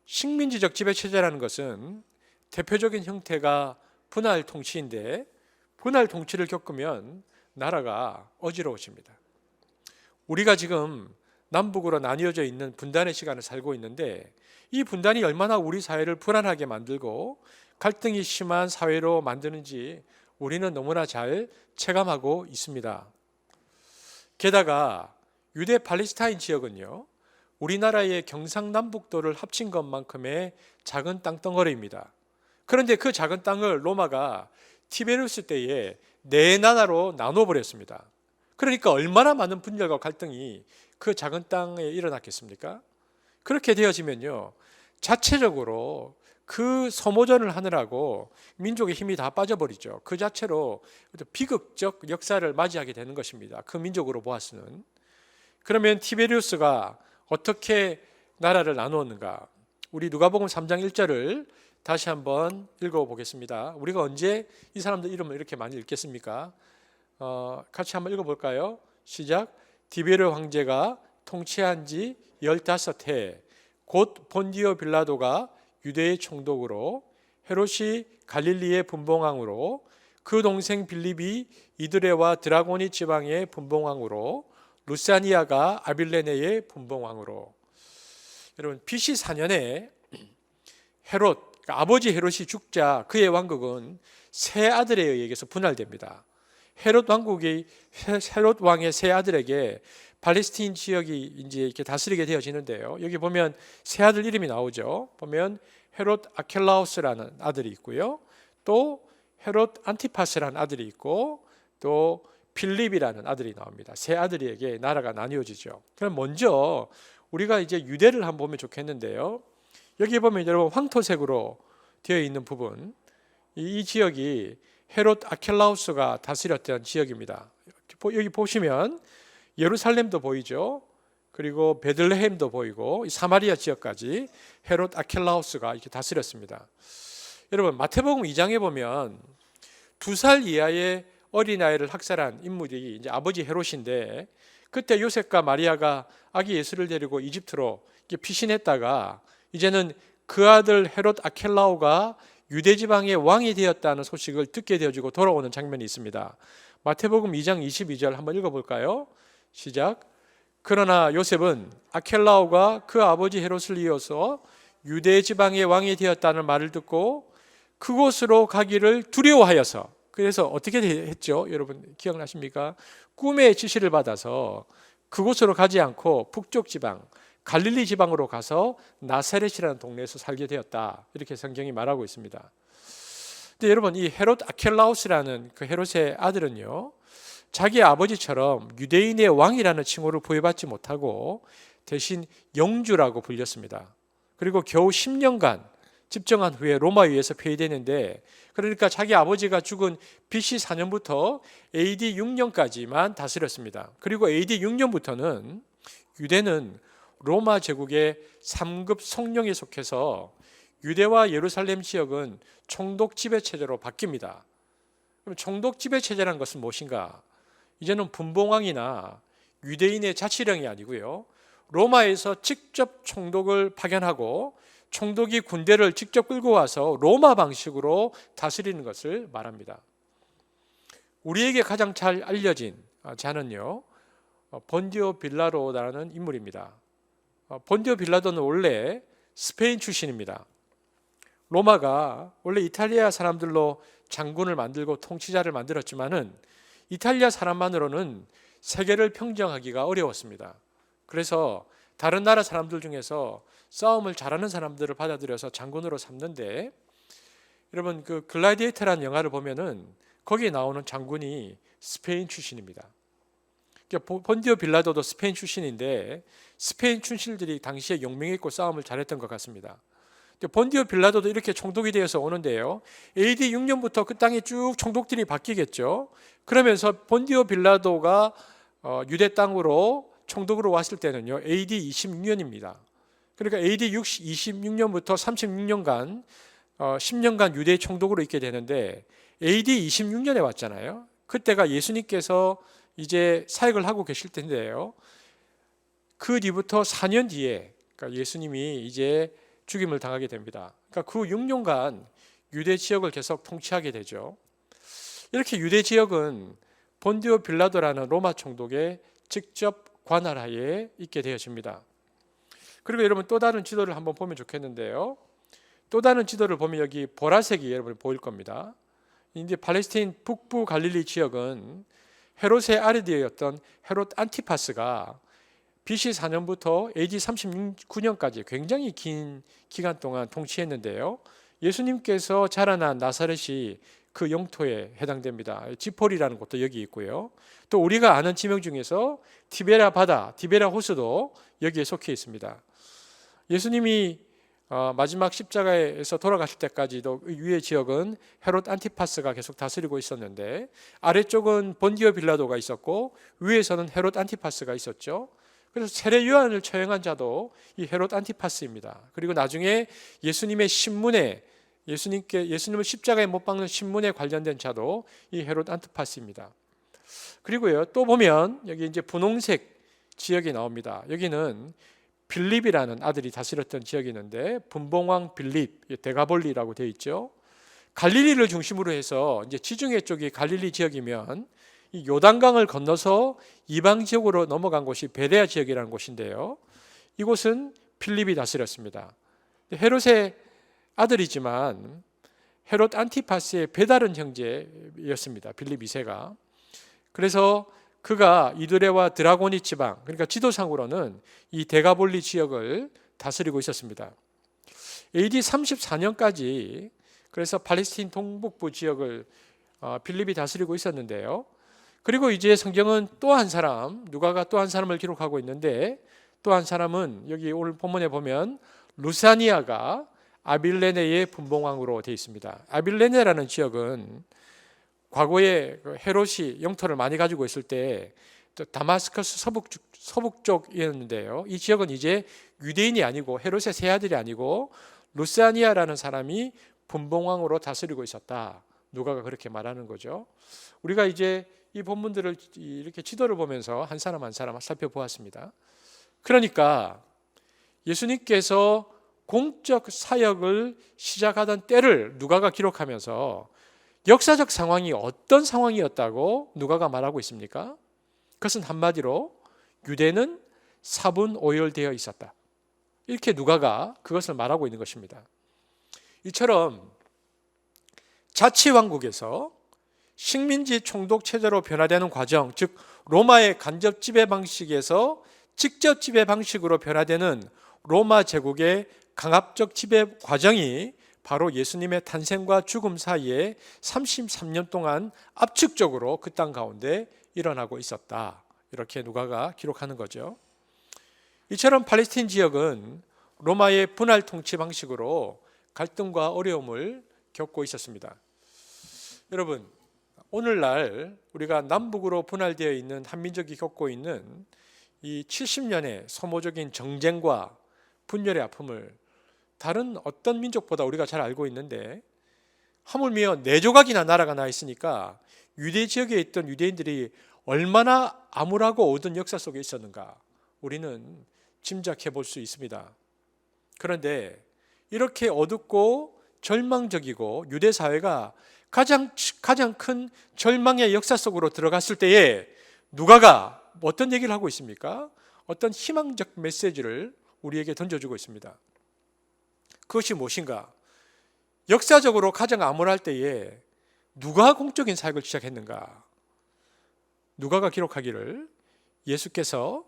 식민지적 지배체제라는 것은 대표적인 형태가 분할 통치인데, 분할 통치를 겪으면 나라가 어지러워집니다. 우리가 지금 남북으로 나뉘어져 있는 분단의 시간을 살고 있는데, 이 분단이 얼마나 우리 사회를 불안하게 만들고 갈등이 심한 사회로 만드는지 우리는 너무나 잘 체감하고 있습니다. 게다가 유대 팔레스타인 지역은요, 우리나라의 경상남북도를 합친 것만큼의 작은 땅덩어리입니다. 그런데 그 작은 땅을 로마가 티베리우스 때에 네 나라로 나눠버렸습니다. 그러니까 얼마나 많은 분열과 갈등이 그 작은 땅에 일어났겠습니까? 그렇게 되어지면요, 자체적으로 그 소모전을 하느라고 민족의 힘이 다 빠져버리죠. 그 자체로 비극적 역사를 맞이하게 되는 것입니다. 그 민족으로 보았으는. 그러면 티베리우스가 어떻게 나라를 나누었는가? 우리 누가복음 3장 1절을 다시 한번 읽어보겠습니다. 우리가 언제 이 사람들 이름을 이렇게 많이 읽겠습니까? 같이 한번 읽어볼까요? 시작. 디베르 황제가 통치한 지 15해 곧 본디오 빌라도가 유대의 총독으로, 헤롯이 갈릴리의 분봉왕으로, 그 동생 빌립이 이드레와 드라고니 지방의 분봉왕으로, 루사니아가 아빌레네의 분봉왕으로. 여러분, BC 4년에 헤롯, 그러니까 아버지 헤롯이 죽자 그의 왕국은 세 아들에 의해서 분할됩니다. 헤롯 왕의 세 아들에게 팔레스틴 지역이 이제 이렇게 다스리게 되어지는데요. 여기 보면 세 아들 이름이 나오죠. 보면 헤롯 아켈라우스라는 아들이 있고요. 또 헤롯 안티파스라는 아들이 있고 또 필립이라는 아들이 나옵니다. 세 아들에게 나라가 나뉘어지죠. 그럼 먼저 우리가 이제 유대를 한번 보면 좋겠는데요. 여기 보면 여러분 황토색으로 되어 있는 부분, 이 지역이 헤롯 아켈라우스가 다스렸던 지역입니다. 여기 보시면 예루살렘도 보이죠. 그리고 베들레헴도 보이고 사마리아 지역까지 헤롯 아켈라우스가 이렇게 다스렸습니다. 여러분, 마태복음 2장에 보면 2살 이하의 어린아이를 학살한 인물이 이제 아버지 헤롯인데, 그때 요셉과 마리아가 아기 예수를 데리고 이집트로 피신했다가 이제는 그 아들 헤롯 아켈라오가 유대 지방의 왕이 되었다는 소식을 듣게 되어지고 돌아오는 장면이 있습니다. 마태복음 2장 22절 한번 읽어볼까요? 시작. 그러나 요셉은 아켈라오가 그 아버지 헤롯을 이어서 유대 지방의 왕이 되었다는 말을 듣고 그곳으로 가기를 두려워하여서, 그래서 어떻게 했죠? 여러분 기억나십니까? 꿈의 지시를 받아서 그곳으로 가지 않고 북쪽 지방 갈릴리 지방으로 가서 나사렛이라는 동네에서 살게 되었다. 이렇게 성경이 말하고 있습니다. 근데 여러분, 이 헤롯 아켈라우스라는 그 헤롯의 아들은요, 자기 아버지처럼 유대인의 왕이라는 칭호를 부여받지 못하고 대신 영주라고 불렸습니다. 그리고 겨우 10년간 집정한 후에 로마에 의해서 폐위되는데, 그러니까 자기 아버지가 죽은 BC 4년부터 AD 6년까지만 다스렸습니다. 그리고 AD 6년부터는 유대는 로마 제국의 3급 성령에 속해서 유대와 예루살렘 지역은 총독 지배 체제로 바뀝니다. 그럼 총독 지배 체제라는 것은 무엇인가? 이제는 분봉왕이나 유대인의 자치령이 아니고요, 로마에서 직접 총독을 파견하고 총독이 군대를 직접 끌고 와서 로마 방식으로 다스리는 것을 말합니다. 우리에게 가장 잘 알려진 자는요, 본디오 빌라도라는 인물입니다. 본디오 빌라도는 원래 스페인 출신입니다. 로마가 원래 이탈리아 사람들로 장군을 만들고 통치자를 만들었지만은 이탈리아 사람만으로는 세계를 평정하기가 어려웠습니다. 그래서 다른 나라 사람들 중에서 싸움을 잘하는 사람들을 받아들여서 장군으로 삼는데, 여러분 그 글라디에이터라는 영화를 보면은 거기에 나오는 장군이 스페인 출신입니다. 본디오 빌라도도 스페인 출신인데 스페인 출신들이 당시에 용맹했고 싸움을 잘했던 것 같습니다. 본디오 빌라도도 이렇게 총독이 되어서 오는데요, AD 6년부터 그 땅에 쭉 총독들이 바뀌겠죠. 그러면서 본디오 빌라도가 유대 땅으로 총독으로 왔을 때는요, AD 26년입니다. 그러니까 AD 26년부터 36년간 10년간 유대 총독으로 있게 되는데, AD 26년에 왔잖아요. 그때가 예수님께서 이제 사역을 하고 계실 텐데요, 그 뒤부터 4년 뒤에 그러니까 예수님이 이제 죽임을 당하게 됩니다. 그러니까 그 6년간 유대 지역을 계속 통치하게 되죠. 이렇게 유대 지역은 본디오 빌라도라는 로마 총독의 직접 관할하에 있게 되어집니다. 그리고 여러분 또 다른 지도를 한번 보면 좋겠는데요, 또 다른 지도를 보면 여기 보라색이 여러분 보일 겁니다. 이제 팔레스타인 북부 갈릴리 지역은 헤롯의 아들이었던 헤롯 안티파스가 BC 4년부터 AD 39년까지 굉장히 긴 기간 동안 통치했는데요. 예수님께서 자라난 나사렛이 그 영토에 해당됩니다. 지폴이라는 곳도 여기 있고요. 또 우리가 아는 지명 중에서 티베라 바다, 티베라 호수도 여기에 속해 있습니다. 예수님이 마지막 십자가에서 돌아가실 때까지도 위의 지역은 헤롯 안티파스가 계속 다스리고 있었는데, 아래쪽은 본디오 빌라도가 있었고 위에서는 헤롯 안티파스가 있었죠. 그래서 세례 요한을 처형한 자도 이 헤롯 안티파스입니다. 그리고 나중에 예수님의 신문에 예수님을 십자가에 못 박는 신문에 관련된 자도 이 헤롯 안티파스입니다. 그리고요, 또 보면 여기 이제 분홍색 지역이 나옵니다. 여기는 빌립이라는 아들이 다스렸던 지역이 있는데, 분봉왕 빌립, 데가볼리라고 되어 있죠. 갈릴리를 중심으로 해서 이제 지중해 쪽이 갈릴리 지역이면 이 요단강을 건너서 이방 지역으로 넘어간 곳이 베레아 지역이라는 곳인데요. 이곳은 빌립이 다스렸습니다. 헤롯의 아들이지만 헤롯 안티파스의 배다른 형제였습니다. 빌립 2세가. 그래서 그가 이두레와 드라고니 지방, 그러니까 지도상으로는 이 데가볼리 지역을 다스리고 있었습니다. AD 34년까지 그래서 팔레스틴 동북부 지역을 빌립이 다스리고 있었는데요. 그리고 이제 성경은 또 한 사람, 누가가 또 한 사람을 기록하고 있는데, 또 한 사람은 여기 오늘 본문에 보면 루사니아가 아빌레네의 분봉왕으로 되어 있습니다. 아빌레네라는 지역은 과거에 헤롯이 영토를 많이 가지고 있을 때 다마스커스 서북 쪽이었는데요. 이 지역은 이제 유대인이 아니고 헤롯의 세 아들이 아니고 루사니아라는 사람이 분봉왕으로 다스리고 있었다. 누가가 그렇게 말하는 거죠. 우리가 이제 이 본문들을 이렇게 지도를 보면서 한 사람 한 사람 살펴보았습니다. 그러니까 예수님께서 공적 사역을 시작하던 때를 누가가 기록하면서 역사적 상황이 어떤 상황이었다고 누가가 말하고 있습니까? 그것은 한마디로 유대는 사분오열되어 있었다. 이렇게 누가가 그것을 말하고 있는 것입니다. 이처럼 자치왕국에서 식민지 총독 체제로 변화되는 과정, 즉 로마의 간접 지배 방식에서 직접 지배 방식으로 변화되는 로마 제국의 강압적 지배 과정이 바로 예수님의 탄생과 죽음 사이에 33년 동안 압축적으로 그 땅 가운데 일어나고 있었다. 이렇게 누가가 기록하는 거죠. 이처럼 팔레스틴 지역은 로마의 분할 통치 방식으로 갈등과 어려움을 겪고 있었습니다. 여러분, 오늘날 우리가 남북으로 분할되어 있는 한민족이 겪고 있는 이 70년의 소모적인 정쟁과 분열의 아픔을 다른 어떤 민족보다 우리가 잘 알고 있는데, 하물며 네 조각이나 나라가 나 있으니까 유대 지역에 있던 유대인들이 얼마나 암울하고 어두운 역사 속에 있었는가 우리는 짐작해 볼 수 있습니다. 그런데 이렇게 어둡고 절망적이고 유대 사회가 가장 큰 절망의 역사 속으로 들어갔을 때에 누가가 어떤 얘기를 하고 있습니까? 어떤 희망적 메시지를 우리에게 던져주고 있습니다. 그것이 무엇인가? 역사적으로 가장 암울할 때에 누가 공적인 사역을 시작했는가? 누가가 기록하기를 예수께서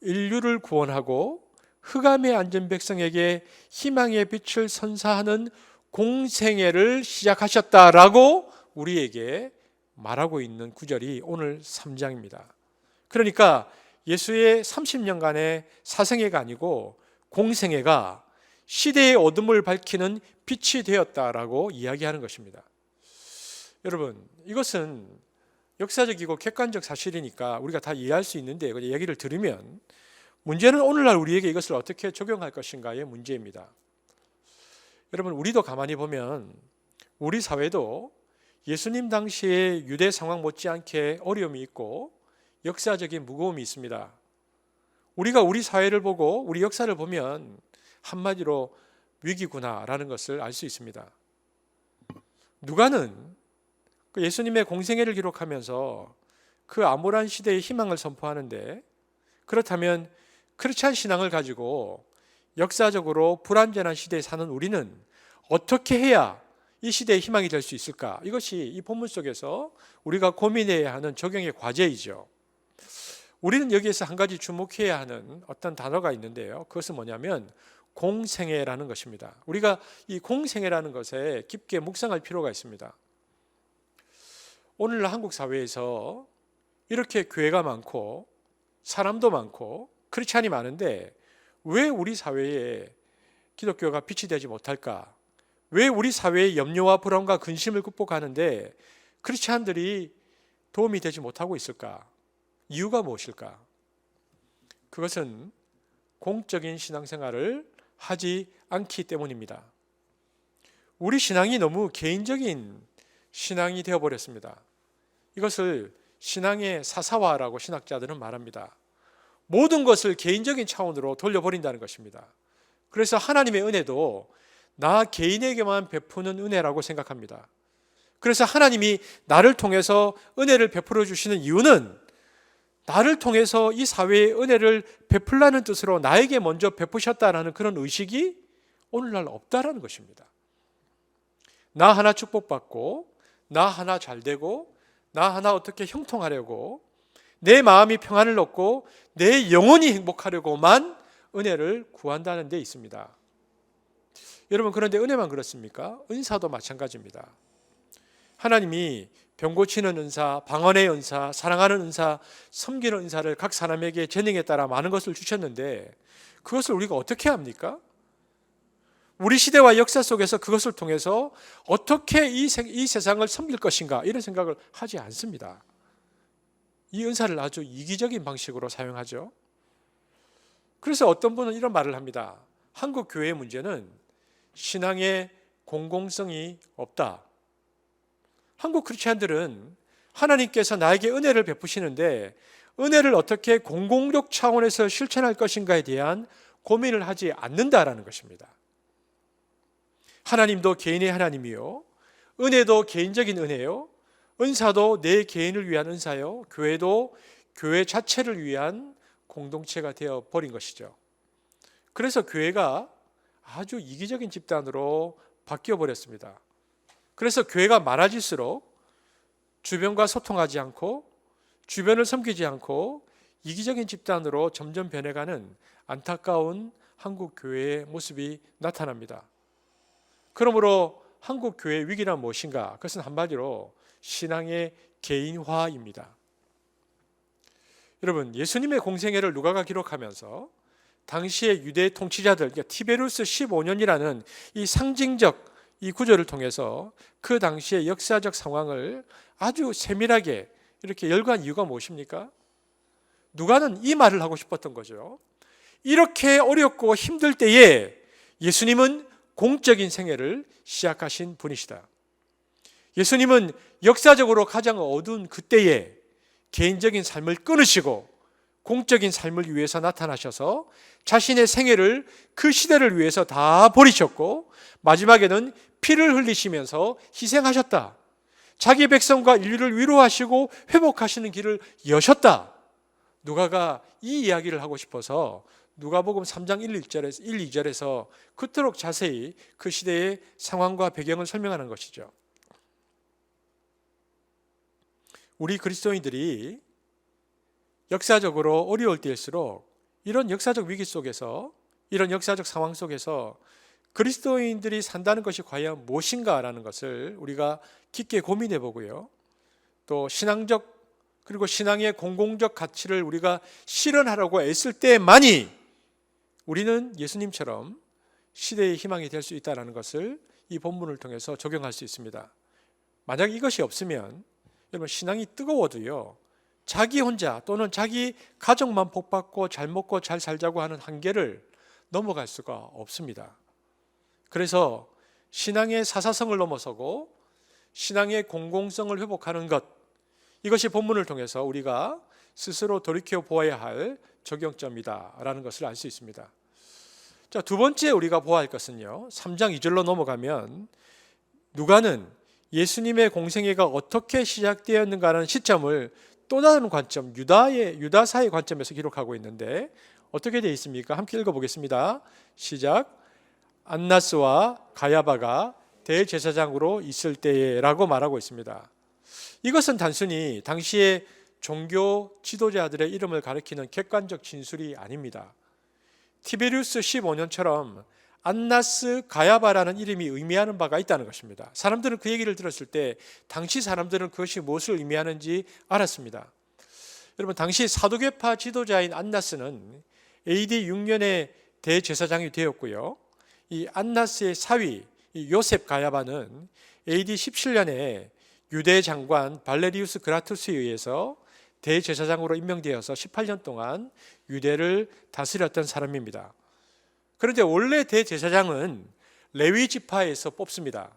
인류를 구원하고 흑암에 앉은 백성에게 희망의 빛을 선사하는 공생애를 시작하셨다라고 우리에게 말하고 있는 구절이 오늘 3장입니다. 그러니까 예수의 30년간의 사생애가 아니고 공생애가 시대의 어둠을 밝히는 빛이 되었다라고 이야기하는 것입니다. 여러분, 이것은 역사적이고 객관적 사실이니까 우리가 다 이해할 수 있는데, 그 얘기를 들으면 문제는 오늘날 우리에게 이것을 어떻게 적용할 것인가의 문제입니다. 여러분, 우리도 가만히 보면 우리 사회도 예수님 당시의 유대 상황 못지않게 어려움이 있고 역사적인 무거움이 있습니다. 우리가 우리 사회를 보고 우리 역사를 보면 한마디로 위기구나라는 것을 알 수 있습니다. 누가는 예수님의 공생애를 기록하면서 그 암울한 시대의 희망을 선포하는데, 그렇다면 크리스찬 신앙을 가지고 역사적으로 불완전한 시대에 사는 우리는 어떻게 해야 이 시대의 희망이 될 수 있을까? 이것이 이 본문 속에서 우리가 고민해야 하는 적용의 과제이죠. 우리는 여기에서 한 가지 주목해야 하는 어떤 단어가 있는데요. 그것은 뭐냐면 공생애라는 것입니다. 우리가 이 공생애라는 것에 깊게 묵상할 필요가 있습니다. 오늘날 한국 사회에서 이렇게 교회가 많고 사람도 많고 크리스찬이 많은데 왜 우리 사회에 기독교가 빛이 되지 못할까? 왜 우리 사회의 염려와 불안과 근심을 극복하는데 크리스찬들이 도움이 되지 못하고 있을까? 이유가 무엇일까? 그것은 공적인 신앙생활을 하지 않기 때문입니다. 우리 신앙이 너무 개인적인 신앙이 되어버렸습니다. 이것을 신앙의 사사화라고 신학자들은 말합니다. 모든 것을 개인적인 차원으로 돌려버린다는 것입니다. 그래서 하나님의 은혜도 나 개인에게만 베푸는 은혜라고 생각합니다. 그래서 하나님이 나를 통해서 은혜를 베풀어 주시는 이유는 나를 통해서 이 사회에 은혜를 베풀라는 뜻으로 나에게 먼저 베푸셨다라는 그런 의식이 오늘날 없다라는 것입니다. 나 하나 축복받고 나 하나 잘되고 나 하나 어떻게 형통하려고 내 마음이 평안을 얻고 내 영혼이 행복하려고만 은혜를 구한다는 데 있습니다. 여러분, 그런데 은혜만 그렇습니까? 은사도 마찬가지입니다. 하나님이 병 고치는 은사, 방언의 은사, 사랑하는 은사, 섬기는 은사를 각 사람에게 재능에 따라 많은 것을 주셨는데 그것을 우리가 어떻게 합니까? 우리 시대와 역사 속에서 그것을 통해서 어떻게 이 세상을 섬길 것인가 이런 생각을 하지 않습니다. 이 은사를 아주 이기적인 방식으로 사용하죠. 그래서 어떤 분은 이런 말을 합니다. 한국 교회의 문제는 신앙의 공공성이 없다. 한국 크리스찬들은 하나님께서 나에게 은혜를 베푸시는데 은혜를 어떻게 공공적 차원에서 실천할 것인가에 대한 고민을 하지 않는다라는 것입니다. 하나님도 개인의 하나님이요, 은혜도 개인적인 은혜요, 은사도 내 개인을 위한 은사요, 교회도 교회 자체를 위한 공동체가 되어 버린 것이죠. 그래서 교회가 아주 이기적인 집단으로 바뀌어 버렸습니다. 그래서 교회가 많아질수록 주변과 소통하지 않고 주변을 섬기지 않고 이기적인 집단으로 점점 변해가는 안타까운 한국 교회의 모습이 나타납니다. 그러므로 한국 교회의 위기란 무엇인가? 그것은 한마디로 신앙의 개인화입니다. 여러분, 예수님의 공생애를 누가가 기록하면서 당시의 유대 통치자들, 그러니까 티베루스 15년이라는 이 상징적 이 구절을 통해서 그 당시의 역사적 상황을 아주 세밀하게 이렇게 열거한 이유가 무엇입니까? 누가는 이 말을 하고 싶었던 거죠. 이렇게 어렵고 힘들 때에 예수님은 공적인 생애를 시작하신 분이시다. 예수님은 역사적으로 가장 어두운 그때에 개인적인 삶을 끊으시고 공적인 삶을 위해서 나타나셔서 자신의 생애를 그 시대를 위해서 다 버리셨고 마지막에는 피를 흘리시면서 희생하셨다. 자기 백성과 인류를 위로하시고 회복하시는 길을 여셨다. 누가가 이 이야기를 하고 싶어서 누가복음 3장 1, 2절에서 그토록 자세히 그 시대의 상황과 배경을 설명하는 것이죠. 우리 그리스도인들이 역사적으로 어려울 때일수록 이런 역사적 위기 속에서 이런 역사적 상황 속에서 그리스도인들이 산다는 것이 과연 무엇인가라는 것을 우리가 깊게 고민해 보고요. 또 신앙적 그리고 신앙의 공공적 가치를 우리가 실현하려고 애쓸 때만이 우리는 예수님처럼 시대의 희망이 될 수 있다는 것을 이 본문을 통해서 적용할 수 있습니다. 만약 이것이 없으면 여러분 신앙이 뜨거워도요. 자기 혼자 또는 자기 가족만 복받고 잘 먹고 잘 살자고 하는 한계를 넘어갈 수가 없습니다. 그래서 신앙의 사사성을 넘어서고 신앙의 공공성을 회복하는 것, 이것이 본문을 통해서 우리가 스스로 돌이켜 보아야 할 적용점이다라는 것을 알 수 있습니다. 자, 두 번째 우리가 보아야 할 것은요. 3장 2절로 넘어가면 누가는 예수님의 공생애가 어떻게 시작되었는가라는 시점을 또 다른 관점, 유다사의 관점에서 기록하고 있는데 어떻게 되어 있습니까? 함께 읽어보겠습니다. 시작. 안나스와 가야바가 대제사장으로 있을 때라고 말하고 있습니다. 이것은 단순히 당시의 종교 지도자들의 이름을 가리키는 객관적 진술이 아닙니다. 티베리우스 15년처럼 안나스 가야바라는 이름이 의미하는 바가 있다는 것입니다. 사람들은 그 얘기를 들었을 때 당시 사람들은 그것이 무엇을 의미하는지 알았습니다. 여러분, 당시 사두개파 지도자인 안나스는 AD 6년에 대제사장이 되었고요. 이 안나스의 사위 요셉 가야바는 AD 17년에 유대 장관 발레리우스 그라투스에 의해서 대제사장으로 임명되어서 18년 동안 유대를 다스렸던 사람입니다. 그런데 원래 대제사장은 레위 지파에서 뽑습니다.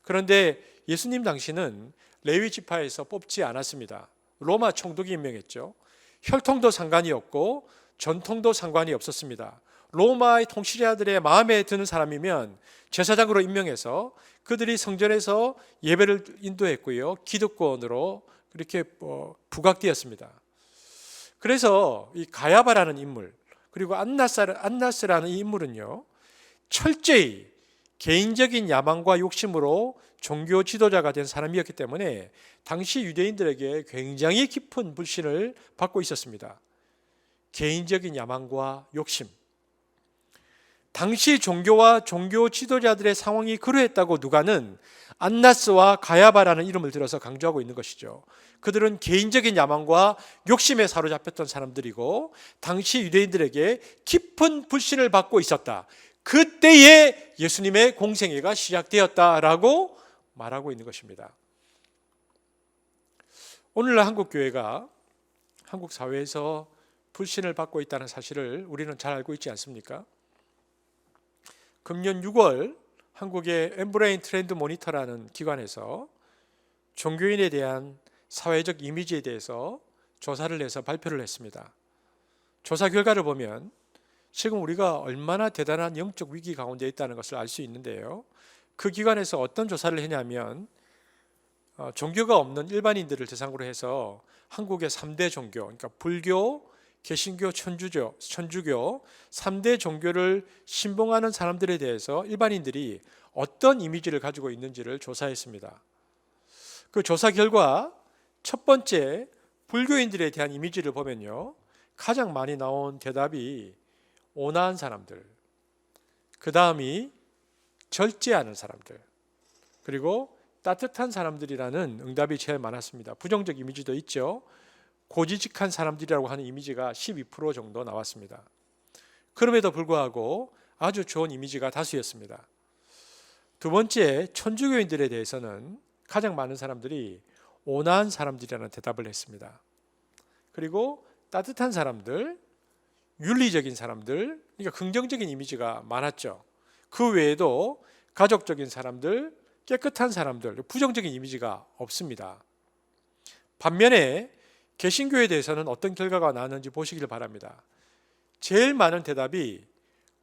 그런데 예수님 당시는 레위 지파에서 뽑지 않았습니다. 로마 총독이 임명했죠. 혈통도 상관이 없고 전통도 상관이 없었습니다. 로마의 통치자들의 마음에 드는 사람이면 제사장으로 임명해서 그들이 성전에서 예배를 인도했고요. 기득권으로 그렇게 부각되었습니다. 그래서 이 가야바라는 인물, 그리고 안나스라는 이 인물은요, 철저히 개인적인 야망과 욕심으로 종교 지도자가 된 사람이었기 때문에 당시 유대인들에게 굉장히 깊은 불신을 받고 있었습니다. 개인적인 야망과 욕심. 당시 종교와 종교 지도자들의 상황이 그러했다고 누가는 안나스와 가야바라는 이름을 들어서 강조하고 있는 것이죠. 그들은 개인적인 야망과 욕심에 사로잡혔던 사람들이고 당시 유대인들에게 깊은 불신을 받고 있었다. 그때에 예수님의 공생애가 시작되었다라고 말하고 있는 것입니다. 오늘날 한국 교회가 한국 사회에서 불신을 받고 있다는 사실을 우리는 잘 알고 있지 않습니까? 금년 6월 한국의 엠브레인 트렌드 모니터라는 기관에서 종교인에 대한 사회적 이미지에 대해서 조사를 해서 발표를 했습니다. 조사 결과를 보면 지금 우리가 얼마나 대단한 영적 위기 가운데 있다는 것을 알 수 있는데요. 그 기관에서 어떤 조사를 했냐면 종교가 없는 일반인들을 대상으로 해서 한국의 3대 종교, 그러니까 불교, 개신교, 천주교 3대 종교를 신봉하는 사람들에 대해서 일반인들이 어떤 이미지를 가지고 있는지를 조사했습니다. 그 조사 결과 첫 번째 불교인들에 대한 이미지를 보면요, 가장 많이 나온 대답이 온화한 사람들, 그 다음이 절제하는 사람들, 그리고 따뜻한 사람들이라는 응답이 제일 많았습니다. 부정적 이미지도 있죠. 고지식한 사람들이라고 하는 이미지가 12% 정도 나왔습니다. 그럼에도 불구하고 아주 좋은 이미지가 다수였습니다. 두 번째, 천주교인들에 대해서는 가장 많은 사람들이 온화한 사람들이라는 대답을 했습니다. 그리고 따뜻한 사람들, 윤리적인 사람들, 그러니까 긍정적인 이미지가 많았죠. 그 외에도 가족적인 사람들, 깨끗한 사람들, 부정적인 이미지가 없습니다. 반면에 개신교에 대해서는 어떤 결과가 나왔는지 보시길 바랍니다. 제일 많은 대답이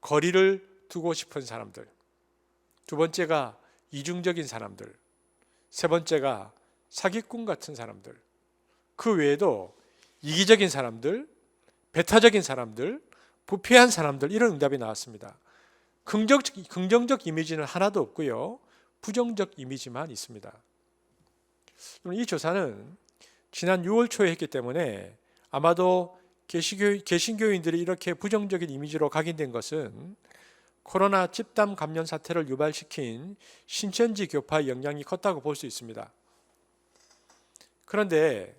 거리를 두고 싶은 사람들, 두 번째가 이중적인 사람들, 세 번째가 사기꾼 같은 사람들, 그 외에도 이기적인 사람들, 배타적인 사람들, 부패한 사람들, 이런 응답이 나왔습니다. 긍정적 이미지는 하나도 없고요, 부정적 이미지만 있습니다. 이 조사는 지난 6월 초에 했기 때문에 아마도 개신교인들이 이렇게 부정적인 이미지로 각인된 것은 코로나 집단 감염 사태를 유발시킨 신천지 교파의 영향이 컸다고 볼 수 있습니다. 그런데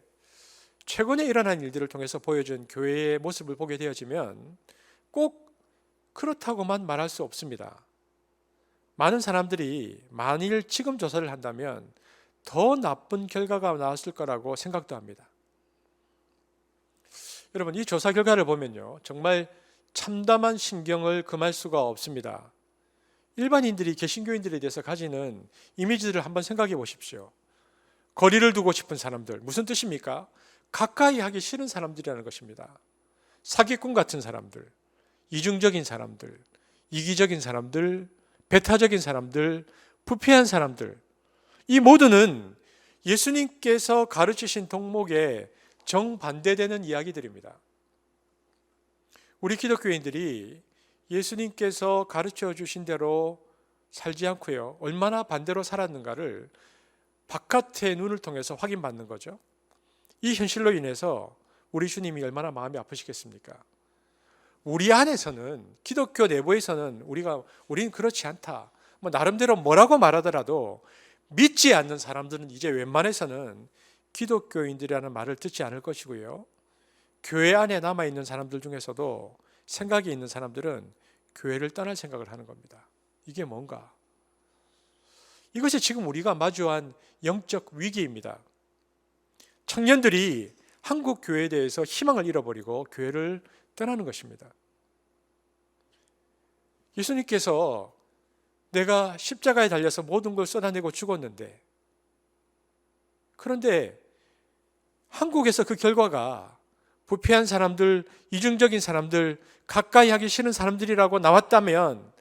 최근에 일어난 일들을 통해서 보여준 교회의 모습을 보게 되어지면 꼭 그렇다고만 말할 수 없습니다. 많은 사람들이 만일 지금 조사를 한다면 더 나쁜 결과가 나왔을 거라고 생각도 합니다. 여러분, 이 조사 결과를 보면요, 정말 참담한 신경을 금할 수가 없습니다. 일반인들이 개신교인들에 대해서 가지는 이미지들을 한번 생각해 보십시오. 거리를 두고 싶은 사람들, 무슨 뜻입니까? 가까이 하기 싫은 사람들이라는 것입니다. 사기꾼 같은 사람들, 이중적인 사람들, 이기적인 사람들, 배타적인 사람들, 부패한 사람들, 이 모두는 예수님께서 가르치신 덕목에 정반대되는 이야기들입니다. 우리 기독교인들이 예수님께서 가르쳐 주신 대로 살지 않고요, 얼마나 반대로 살았는가를 바깥의 눈을 통해서 확인받는 거죠. 이 현실로 인해서 우리 주님이 얼마나 마음이 아프시겠습니까? 우리 안에서는, 기독교 내부에서는 우리는 그렇지 않다, 나름대로 뭐라고 말하더라도 믿지 않는 사람들은 이제 웬만해서는 기독교인들이라는 말을 듣지 않을 것이고요, 교회 안에 남아있는 사람들 중에서도 생각이 있는 사람들은 교회를 떠날 생각을 하는 겁니다. 이게 뭔가? 이것이 지금 우리가 마주한 영적 위기입니다. 청년들이 한국 교회에 대해서 희망을 잃어버리고 교회를 떠나는 것입니다. 예수님께서 내가 십자가에 달려서 모든 걸 쏟아내고 죽었는데, 그런데 한국에서 그 결과가 부패한 사람들, 이중적인 사람들, 가까이 하기 싫은 사람들이라고 나왔다면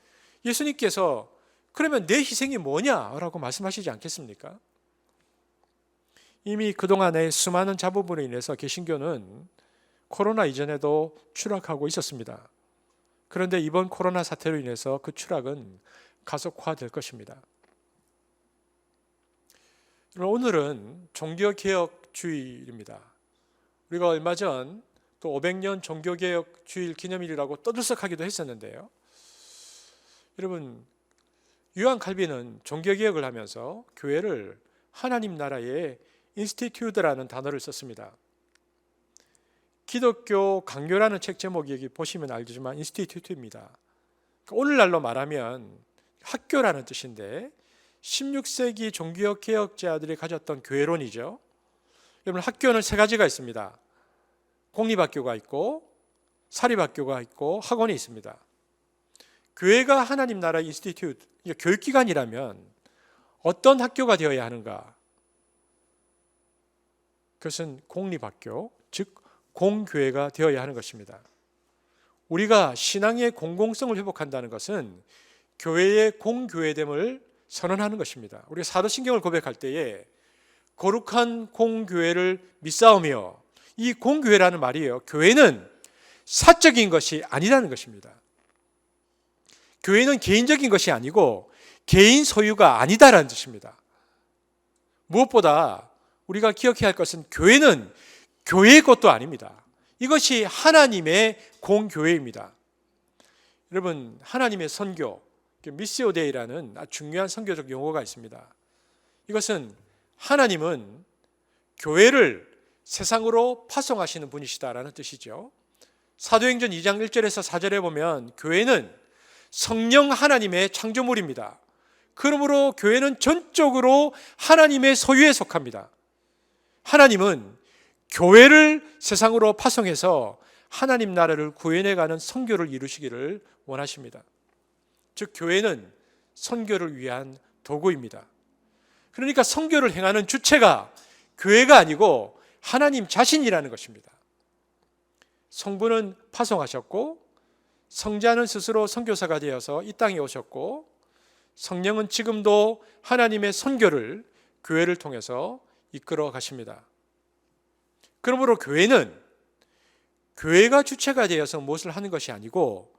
예수님께서 그러면 내 희생이 뭐냐라고 말씀하시지 않겠습니까? 이미 그동안의 수많은 잡음으로 인해서 개신교는 코로나 이전에도 추락하고 있었습니다. 그런데 이번 코로나 사태로 인해서 그 추락은 가속화될 것입니다. 오늘은 종교개혁 주일입니다. 우리가 얼마 전 또 500년 종교개혁 주일 기념일이라고 떠들썩하기도 했었는데요. 여러분, 요한 칼빈은 종교개혁을 하면서 교회를 하나님 나라의 인스티튜드라는 단어를 썼습니다. 기독교 강요라는 책 제목이 여기 보시면 알겠지만 인스티튜트입니다. 오늘날로 말하면 학교라는 뜻인데 16세기 종교개혁자들이 가졌던 교회론이죠. 여러분, 학교는 세 가지가 있습니다. 공립학교가 있고 사립학교가 있고 학원이 있습니다. 교회가 하나님 나라의 인스티튜트, 교육기관이라면 어떤 학교가 되어야 하는가? 그것은 공립학교, 즉 공교회가 되어야 하는 것입니다. 우리가 신앙의 공공성을 회복한다는 것은 교회의 공교회됨을 선언하는 것입니다. 우리가 사도신경을 고백할 때에 거룩한 공교회를 믿사오며, 이 공교회라는 말이에요, 교회는 사적인 것이 아니라는 것입니다. 교회는 개인적인 것이 아니고 개인 소유가 아니다라는 뜻입니다. 무엇보다 우리가 기억해야 할 것은 교회는 교회의 것도 아닙니다. 이것이 하나님의 공교회입니다. 여러분, 하나님의 선교, 미시오 데이라는 아주 중요한 선교적 용어가 있습니다. 이것은 하나님은 교회를 세상으로 파송하시는 분이시다라는 뜻이죠. 사도행전 2장 1절에서 4절에 보면 교회는 성령 하나님의 창조물입니다. 그러므로 교회는 전적으로 하나님의 소유에 속합니다. 하나님은 교회를 세상으로 파송해서 하나님 나라를 구현해가는 선교를 이루시기를 원하십니다. 즉, 교회는 선교를 위한 도구입니다. 그러니까 선교를 행하는 주체가 교회가 아니고 하나님 자신이라는 것입니다. 성부는 파송하셨고, 성자는 스스로 선교사가 되어서 이 땅에 오셨고, 성령은 지금도 하나님의 선교를 교회를 통해서 이끌어 가십니다. 그러므로 교회는 교회가 주체가 되어서 무엇을 하는 것이 아니고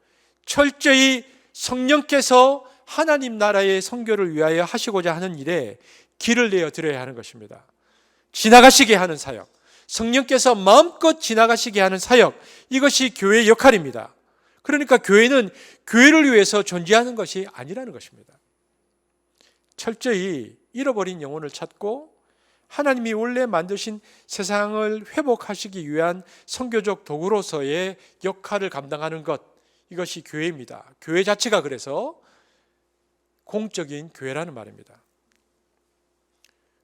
철저히 성령께서 하나님 나라의 선교를 위하여 하시고자 하는 일에 길을 내어 드려야 하는 것입니다. 지나가시게 하는 사역, 성령께서 마음껏 지나가시게 하는 사역, 이것이 교회의 역할입니다. 그러니까 교회는 교회를 위해서 존재하는 것이 아니라는 것입니다. 철저히 잃어버린 영혼을 찾고 하나님이 원래 만드신 세상을 회복하시기 위한 선교적 도구로서의 역할을 감당하는 것, 이것이 교회입니다. 교회 자체가 그래서 공적인 교회라는 말입니다.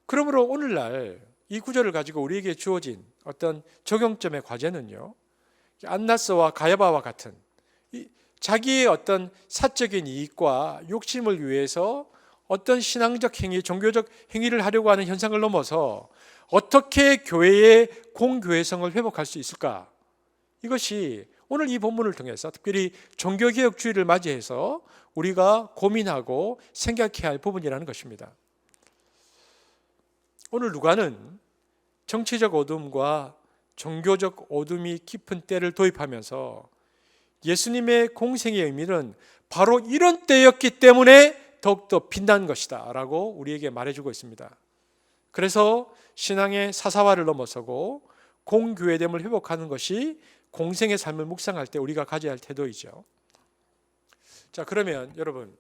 그러므로 오늘날 이 구절을 가지고 우리에게 주어진 어떤 적용점의 과제는요, 안나스와 가야바와 같은 자기의 어떤 사적인 이익과 욕심을 위해서 어떤 신앙적 행위, 종교적 행위를 하려고 하는 현상을 넘어서 어떻게 교회의 공교회성을 회복할 수 있을까? 이것이 오늘 이 본문을 통해서 특별히 종교개혁주의를 맞이해서 우리가 고민하고 생각해야 할 부분이라는 것입니다. 오늘 누가는 정치적 어둠과 종교적 어둠이 깊은 때를 도입하면서 예수님의 공생의 의미는 바로 이런 때였기 때문에 더욱더 빛난 것이다 라고 우리에게 말해주고 있습니다. 그래서 신앙의 사사화를 넘어서고 공교회됨을 회복하는 것이 공생의 삶을 묵상할 때 우리가 가져야 할 태도이죠. 자, 그러면 여러분,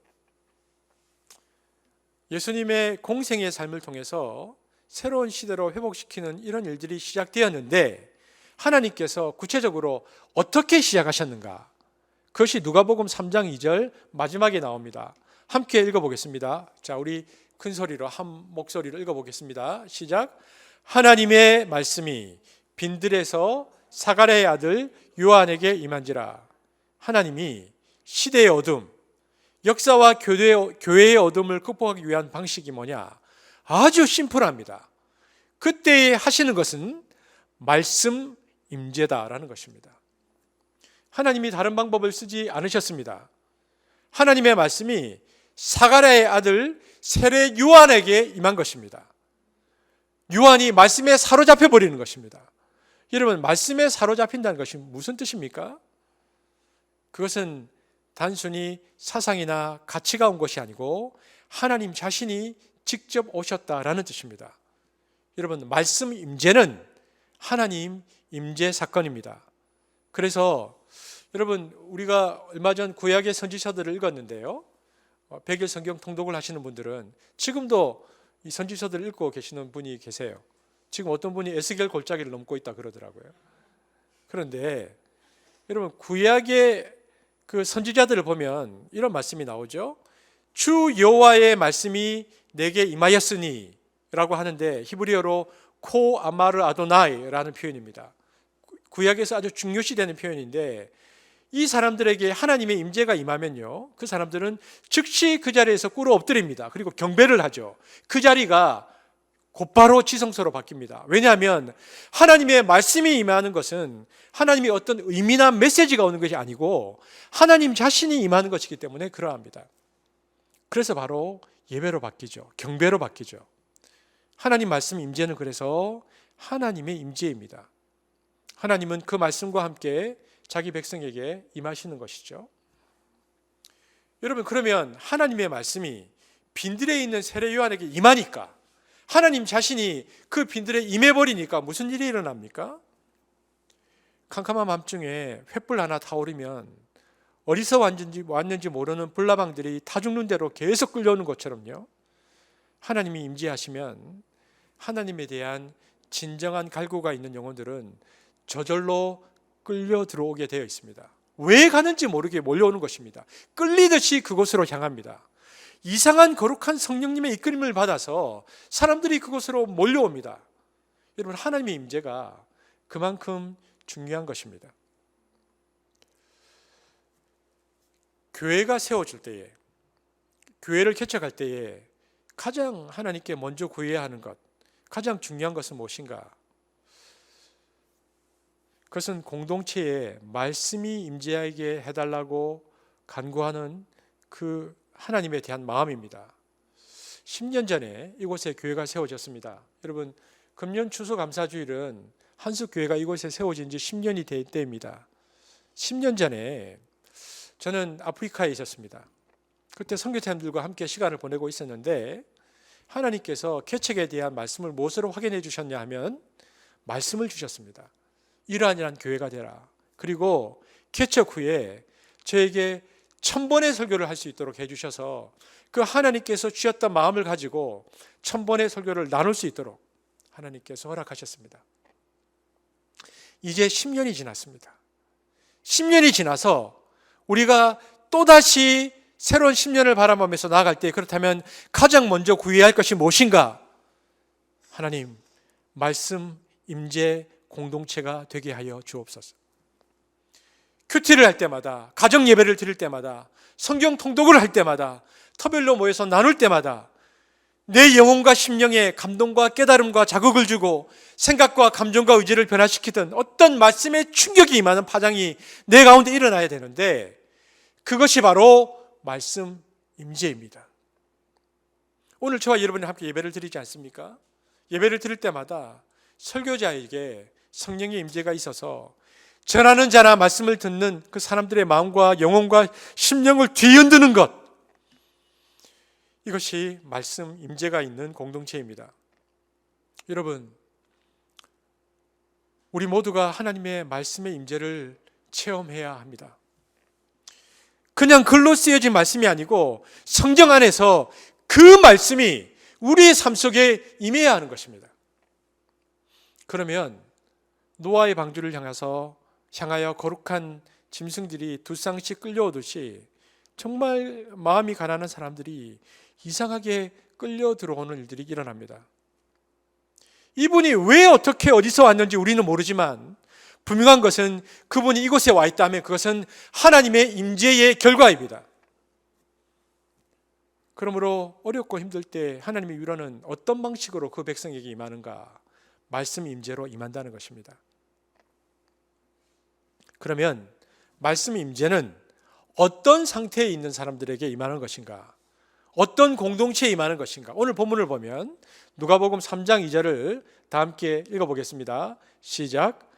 예수님의 공생의 삶을 통해서 새로운 시대로 회복시키는 이런 일들이 시작되었는데 하나님께서 구체적으로 어떻게 시작하셨는가? 그것이 누가복음 3장 2절 마지막에 나옵니다. 함께 읽어보겠습니다. 자, 우리 큰 소리로 한 목소리로 읽어보겠습니다. 시작. 하나님의 말씀이 빈들에서 사가랴의 아들 요한에게 임한지라. 하나님이 시대의 어둠, 역사와 교회의 어둠을 극복하기 위한 방식이 뭐냐? 아주 심플합니다. 그때 하시는 것은 말씀 임재다라는 것입니다. 하나님이 다른 방법을 쓰지 않으셨습니다. 하나님의 말씀이 사가랴의 아들 세례 요한에게 임한 것입니다. 요한이 말씀에 사로잡혀 버리는 것입니다. 여러분, 말씀에 사로잡힌다는 것이 무슨 뜻입니까? 그것은 단순히 사상이나 가치가 온 것이 아니고 하나님 자신이 직접 오셨다라는 뜻입니다. 여러분, 말씀 임재는 하나님 임재 사건입니다. 그래서 여러분, 우리가 얼마 전 구약의 선지서들을 읽었는데요, 100일 성경 통독을 하시는 분들은 지금도 이 선지서들을 읽고 계시는 분이 계세요. 지금 어떤 분이 에스겔 골짜기를 넘고 있다 그러더라고요. 그런데 여러분, 구약의 그 선지자들을 보면 이런 말씀이 나오죠. 주 여호와의 말씀이 내게 임하였으니 라고 하는데 히브리어로 코 아마르 아도나이라는 표현입니다. 구약에서 아주 중요시되는 표현인데 이 사람들에게 하나님의 임재가 임하면요, 그 사람들은 즉시 그 자리에서 꿇어 엎드립니다. 그리고 경배를 하죠. 그 자리가 곧바로 지성소로 바뀝니다. 왜냐하면 하나님의 말씀이 임하는 것은 하나님의 어떤 의미나 메시지가 오는 것이 아니고 하나님 자신이 임하는 것이기 때문에 그러합니다. 그래서 바로 예배로 바뀌죠. 경배로 바뀌죠. 하나님 말씀 임재는 그래서 하나님의 임재입니다. 하나님은 그 말씀과 함께 자기 백성에게 임하시는 것이죠. 여러분, 그러면 하나님의 말씀이 빈들에 있는 세례 요한에게 임하니까, 하나님 자신이 그 빈들에 임해버리니까 무슨 일이 일어납니까? 캄캄한 밤중에 횃불 하나 타오르면 어디서 왔는지 모르는 불나방들이 타 죽는 대로 계속 끌려오는 것처럼요, 하나님이 임재하시면 하나님에 대한 진정한 갈구가 있는 영혼들은 저절로 끌려 들어오게 되어 있습니다. 왜 가는지 모르게 몰려오는 것입니다. 끌리듯이 그곳으로 향합니다. 이상한 거룩한 성령님의 이끌림을 받아서 사람들이 그곳으로 몰려옵니다. 여러분, 하나님의 임재가 그만큼 중요한 것입니다. 교회가 세워질 때에, 교회를 개척할 때에 가장 하나님께 먼저 구해야 하는 것, 가장 중요한 것은 무엇인가? 그것은 공동체에 말씀이 임재하게 해달라고 간구하는 그 하나님에 대한 마음입니다. 10년 전에 이곳에 교회가 세워졌습니다. 여러분, 금년 추수감사주일은 한숙교회가 이곳에 세워진 지 10년이 될 때입니다. 10년 전에 저는 아프리카에 있었습니다. 그때 선교사님들과 함께 시간을 보내고 있었는데 하나님께서 개척에 대한 말씀을 무엇으로 확인해 주셨냐 하면 말씀을 주셨습니다. 이러한 교회가 되라. 그리고 개척 후에 저에게 1000번의 설교를 할 수 있도록 해주셔서 그 하나님께서 주셨던 마음을 가지고 1000번의 설교를 나눌 수 있도록 하나님께서 허락하셨습니다. 이제 10년이 지났습니다. 10년이 지나서 우리가 또다시 새로운 10년을 바라보면서 나아갈 때, 그렇다면 가장 먼저 구해야 할 것이 무엇인가? 하나님, 말씀 임재 공동체가 되게 하여 주옵소서. 큐티를 할 때마다, 가정 예배를 드릴 때마다, 성경 통독을 할 때마다, 터별로 모여서 나눌 때마다 내 영혼과 심령에 감동과 깨달음과 자극을 주고 생각과 감정과 의지를 변화시키던 어떤 말씀의 충격이 임하는 파장이 내 가운데 일어나야 되는데, 그것이 바로 말씀 임재입니다. 오늘 저와 여러분이 함께 예배를 드리지 않습니까? 예배를 드릴 때마다 설교자에게 성령의 임재가 있어서 전하는 자나 말씀을 듣는 그 사람들의 마음과 영혼과 심령을 뒤흔드는 것, 이것이 말씀 임재가 있는 공동체입니다. 여러분, 우리 모두가 하나님의 말씀의 임재를 체험해야 합니다. 그냥 글로 쓰여진 말씀이 아니고 성경 안에서 그 말씀이 우리의 삶 속에 임해야 하는 것입니다. 그러면 노아의 방주를 향하여 거룩한 짐승들이 두 쌍씩 끌려오듯이 정말 마음이 가난한 사람들이 이상하게 끌려 들어오는 일들이 일어납니다. 이분이 왜 어떻게 어디서 왔는지 우리는 모르지만 분명한 것은 그분이 이곳에 와 있다면 그것은 하나님의 임재의 결과입니다. 그러므로 어렵고 힘들 때 하나님의 위로는 어떤 방식으로 그 백성에게 임하는가? 말씀 임재로 임한다는 것입니다. 그러면 말씀 임재는 어떤 상태에 있는 사람들에게 임하는 것인가? 어떤 공동체에 임하는 것인가? 오늘 본문을 보면 누가복음 3장 2절을 다 함께 읽어보겠습니다. 시작.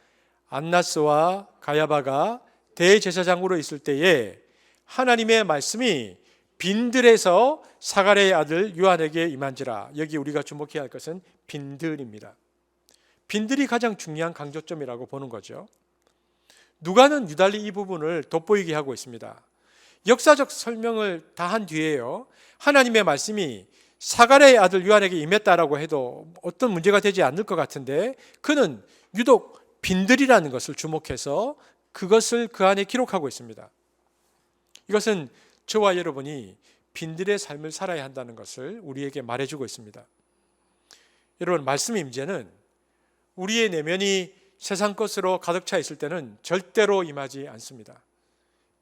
안나스와 가야바가 대제사장으로 있을 때에 하나님의 말씀이 빈들에서 사가랴의 아들 요한에게 임한지라. 여기 우리가 주목해야 할 것은 빈들입니다. 빈들이 가장 중요한 강조점이라고 보는 거죠. 누가는 유달리 이 부분을 돋보이게 하고 있습니다. 역사적 설명을 다 한 뒤에요, 하나님의 말씀이 사가랴의 아들 요한에게 임했다라고 해도 어떤 문제가 되지 않을 것 같은데 그는 유독 빈들이라는 것을 주목해서 그것을 그 안에 기록하고 있습니다. 이것은 저와 여러분이 빈들의 삶을 살아야 한다는 것을 우리에게 말해주고 있습니다. 여러분, 말씀의 임재는 우리의 내면이 세상 것으로 가득 차 있을 때는 절대로 임하지 않습니다.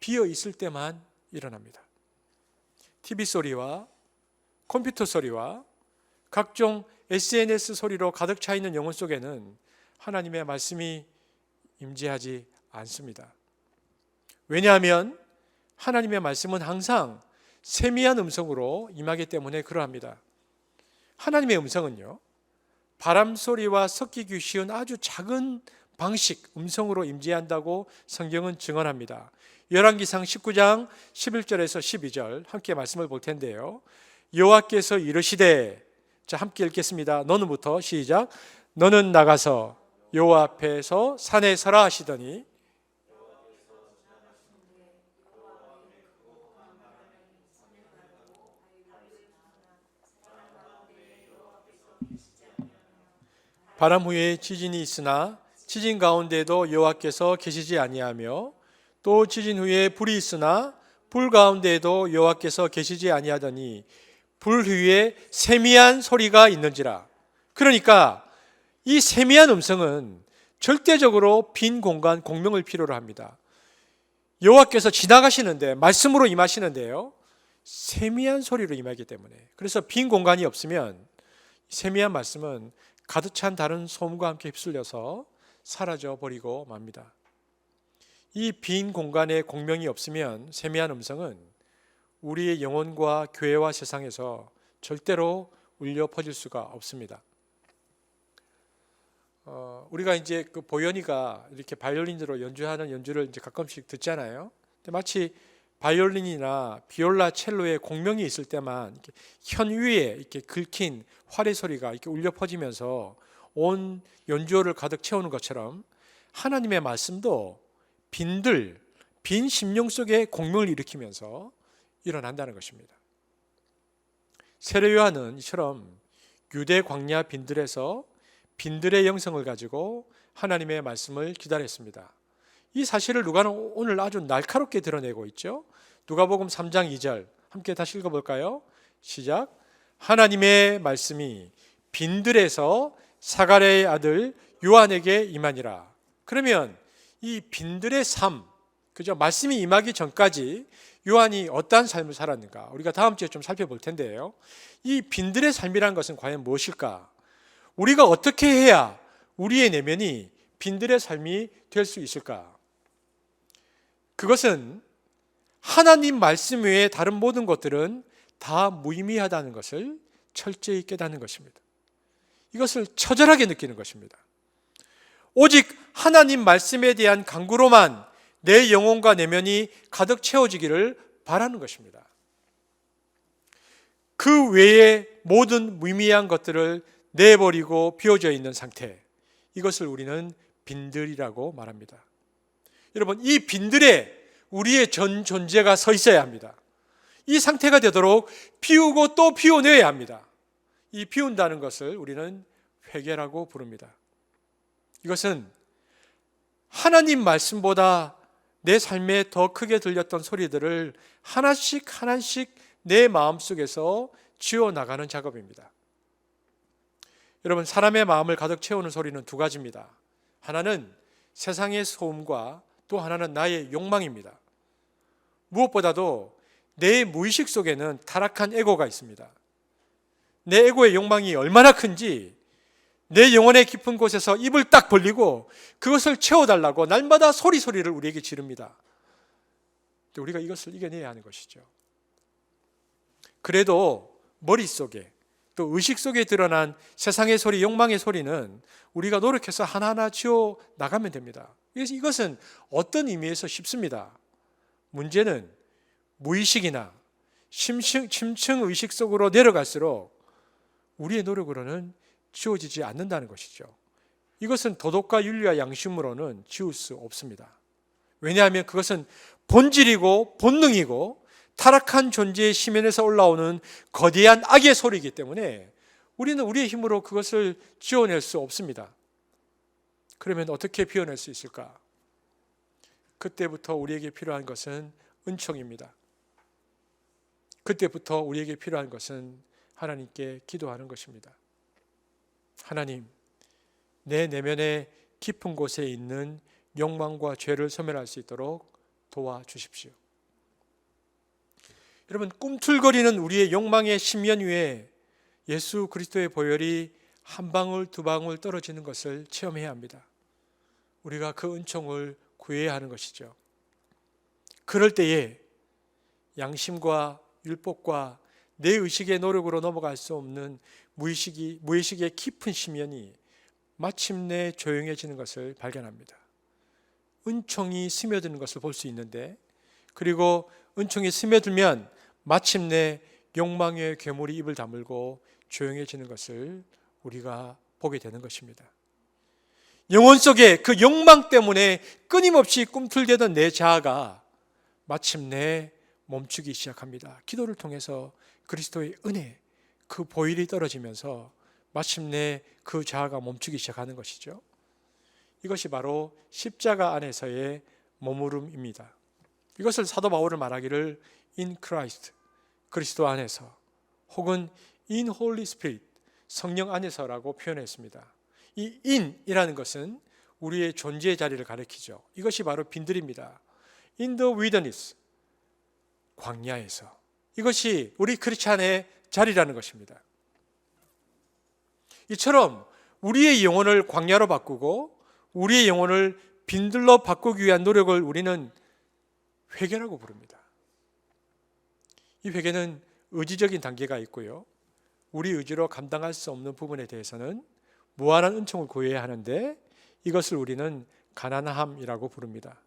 비어 있을 때만 일어납니다. TV 소리와 컴퓨터 소리와 각종 SNS 소리로 가득 차 있는 영혼 속에는 하나님의 말씀이 임재하지 않습니다. 왜냐하면 하나님의 말씀은 항상 세미한 음성으로 임하기 때문에 그러합니다. 하나님의 음성은요, 바람 소리와 섞이기 쉬운 아주 작은 방식, 음성으로 임재한다고 성경은 증언합니다. 열왕기상 19장 11절에서 12절 함께 말씀을 볼 텐데요. 여호와께서 이르시되, 자 함께 읽겠습니다. 너는부터 시작. 너는 나가서 여호와 앞에서 산에 서라 하시더니 바람 후에 지진이 있으나 지진 가운데에도 여호와께서 계시지 아니하며 또 지진 후에 불이 있으나 불 가운데에도 여호와께서 계시지 아니하더니 불 후에 세미한 소리가 있는지라. 그러니까 이 세미한 음성은 절대적으로 빈 공간, 공명을 필요로 합니다. 여호와께서 지나가시는데 말씀으로 임하시는데요, 세미한 소리로 임하기 때문에, 그래서 빈 공간이 없으면 세미한 말씀은 가득 찬 다른 소음과 함께 휩쓸려서 사라져 버리고 맙니다. 이 빈 공간에 공명이 없으면 세미한 음성은 우리의 영혼과 교회와 세상에서 절대로 울려 퍼질 수가 없습니다. 우리가 이제 그 보현이가 이렇게 바이올린으로 연주하는 연주를 이제 가끔씩 듣잖아요. 근데 마치 바이올린이나 비올라, 첼로에 공명이 있을 때만 이렇게 현 위에 이렇게 긁힌 활의 소리가 이렇게 울려 퍼지면서 온 연주호를 가득 채우는 것처럼 하나님의 말씀도 빈 심령 속에 공명을 일으키면서 일어난다는 것입니다. 세례 요한은 이처럼 유대 광야 빈들에서 빈들의 영성을 가지고 하나님의 말씀을 기다렸습니다. 이 사실을 누가는 오늘 아주 날카롭게 드러내고 있죠. 누가복음 3장 2절 함께 다시 읽어볼까요? 시작. 하나님의 말씀이 빈들에서 사가랴의 아들 요한에게 임하니라. 그러면 이 빈들의 삶, 그죠? 말씀이 임하기 전까지 요한이 어떠한 삶을 살았는가? 우리가 다음 주에 좀 살펴볼 텐데요. 이 빈들의 삶이란 것은 과연 무엇일까? 우리가 어떻게 해야 우리의 내면이 빈들의 삶이 될 수 있을까? 그것은 하나님 말씀 외에 다른 모든 것들은 다 무의미하다는 것을 철저히 깨닫는 것입니다. 이것을 처절하게 느끼는 것입니다. 오직 하나님 말씀에 대한 간구로만 내 영혼과 내면이 가득 채워지기를 바라는 것입니다. 그 외의 모든 무의미한 것들을 내버리고 비워져 있는 상태, 이것을 우리는 빈들이라고 말합니다. 여러분, 이 빈들에 우리의 전 존재가 서 있어야 합니다. 이 상태가 되도록 비우고 또 비워내야 합니다. 이 비운다는 것을 우리는 회개라고 부릅니다. 이것은 하나님 말씀보다 내 삶에 더 크게 들렸던 소리들을 하나씩 내 마음속에서 지워나가는 작업입니다. 여러분, 사람의 마음을 가득 채우는 소리는 두 가지입니다. 하나는 세상의 소음과 또 하나는 나의 욕망입니다. 무엇보다도 내 무의식 속에는 타락한 에고가 있습니다. 내 에고의 욕망이 얼마나 큰지 내 영혼의 깊은 곳에서 입을 딱 벌리고 그것을 채워달라고 날마다 소리를 우리에게 지릅니다. 우리가 이것을 이겨내야 하는 것이죠. 그래도 머릿속에 또 의식 속에 드러난 세상의 소리, 욕망의 소리는 우리가 노력해서 하나하나 지워 나가면 됩니다. 그래서 이것은 어떤 의미에서 쉽습니다. 문제는 무의식이나 심층 의식 속으로 내려갈수록 우리의 노력으로는 지워지지 않는다는 것이죠. 이것은 도덕과 윤리와 양심으로는 지울 수 없습니다. 왜냐하면 그것은 본질이고 본능이고 타락한 존재의 심연에서 올라오는 거대한 악의 소리이기 때문에 우리는 우리의 힘으로 그것을 지워낼 수 없습니다. 그러면 어떻게 비워낼 수 있을까? 그때부터 우리에게 필요한 것은 은총입니다. 그때부터 우리에게 필요한 것은 하나님께 기도하는 것입니다. 하나님, 내 내면의 깊은 곳에 있는 욕망과 죄를 소멸할 수 있도록 도와주십시오. 여러분, 꿈틀거리는 우리의 욕망의 심연 위에 예수 그리스도의 보혈이 한 방울 두 방울 떨어지는 것을 체험해야 합니다. 우리가 그 은총을 구해야 하는 것이죠. 그럴 때에 양심과 율법과 내 의식의 노력으로 넘어갈 수 없는 무의식의 깊은 심연이 마침내 조용해지는 것을 발견합니다. 은총이 스며드는 것을 볼 수 있는데, 그리고 은총이 스며들면 마침내 욕망의 괴물이 입을 다물고 조용해지는 것을 우리가 보게 되는 것입니다. 영혼 속에 그 욕망 때문에 끊임없이 꿈틀대던 내 자아가 마침내 멈추기 시작합니다. 기도를 통해서 그리스도의 은혜, 그 보혈이 떨어지면서 마침내 그 자아가 멈추기 시작하는 것이죠. 이것이 바로 십자가 안에서의 머무름입니다. 이것을 사도 바울은 말하기를 in Christ, 그리스도 안에서, 혹은 in Holy Spirit, 성령 안에서라고 표현했습니다. 이 in이라는 것은 우리의 존재의 자리를 가리키죠. 이것이 바로 빈들입니다. in the wilderness, 광야에서. 이것이 우리 크리스찬의 자리라는 것입니다. 이처럼 우리의 영혼을 광야로 바꾸고 우리의 영혼을 빈들로 바꾸기 위한 노력을 우리는 회개라고 부릅니다. 이 회개는 의지적인 단계가 있고요, 우리 의지로 감당할 수 없는 부분에 대해서는 무한한 은총을 구해야 하는데, 이것을 우리는 가난함이라고 부릅니다.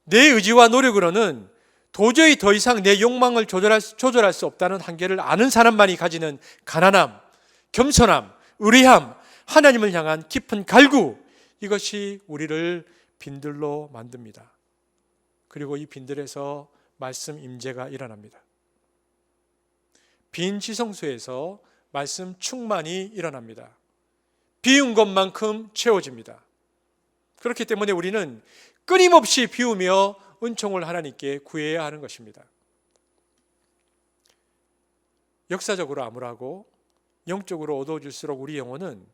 내 의지와 노력으로는 도저히 더 이상 내 욕망을 조절할 수 없다는 한계를 아는 사람만이 가지는 가난함, 겸손함, 의리함, 하나님을 향한 깊은 갈구, 이것이 우리를 빈들로 만듭니다. 그리고 이 빈들에서 말씀 임재가 일어납니다. 빈 지성소에서 말씀 충만이 일어납니다. 비운 것만큼 채워집니다. 그렇기 때문에 우리는 끊임없이 비우며 은총을 하나님께 구해야 하는 것입니다. 역사적으로 암울하고 영적으로 어두워질수록 우리 영혼은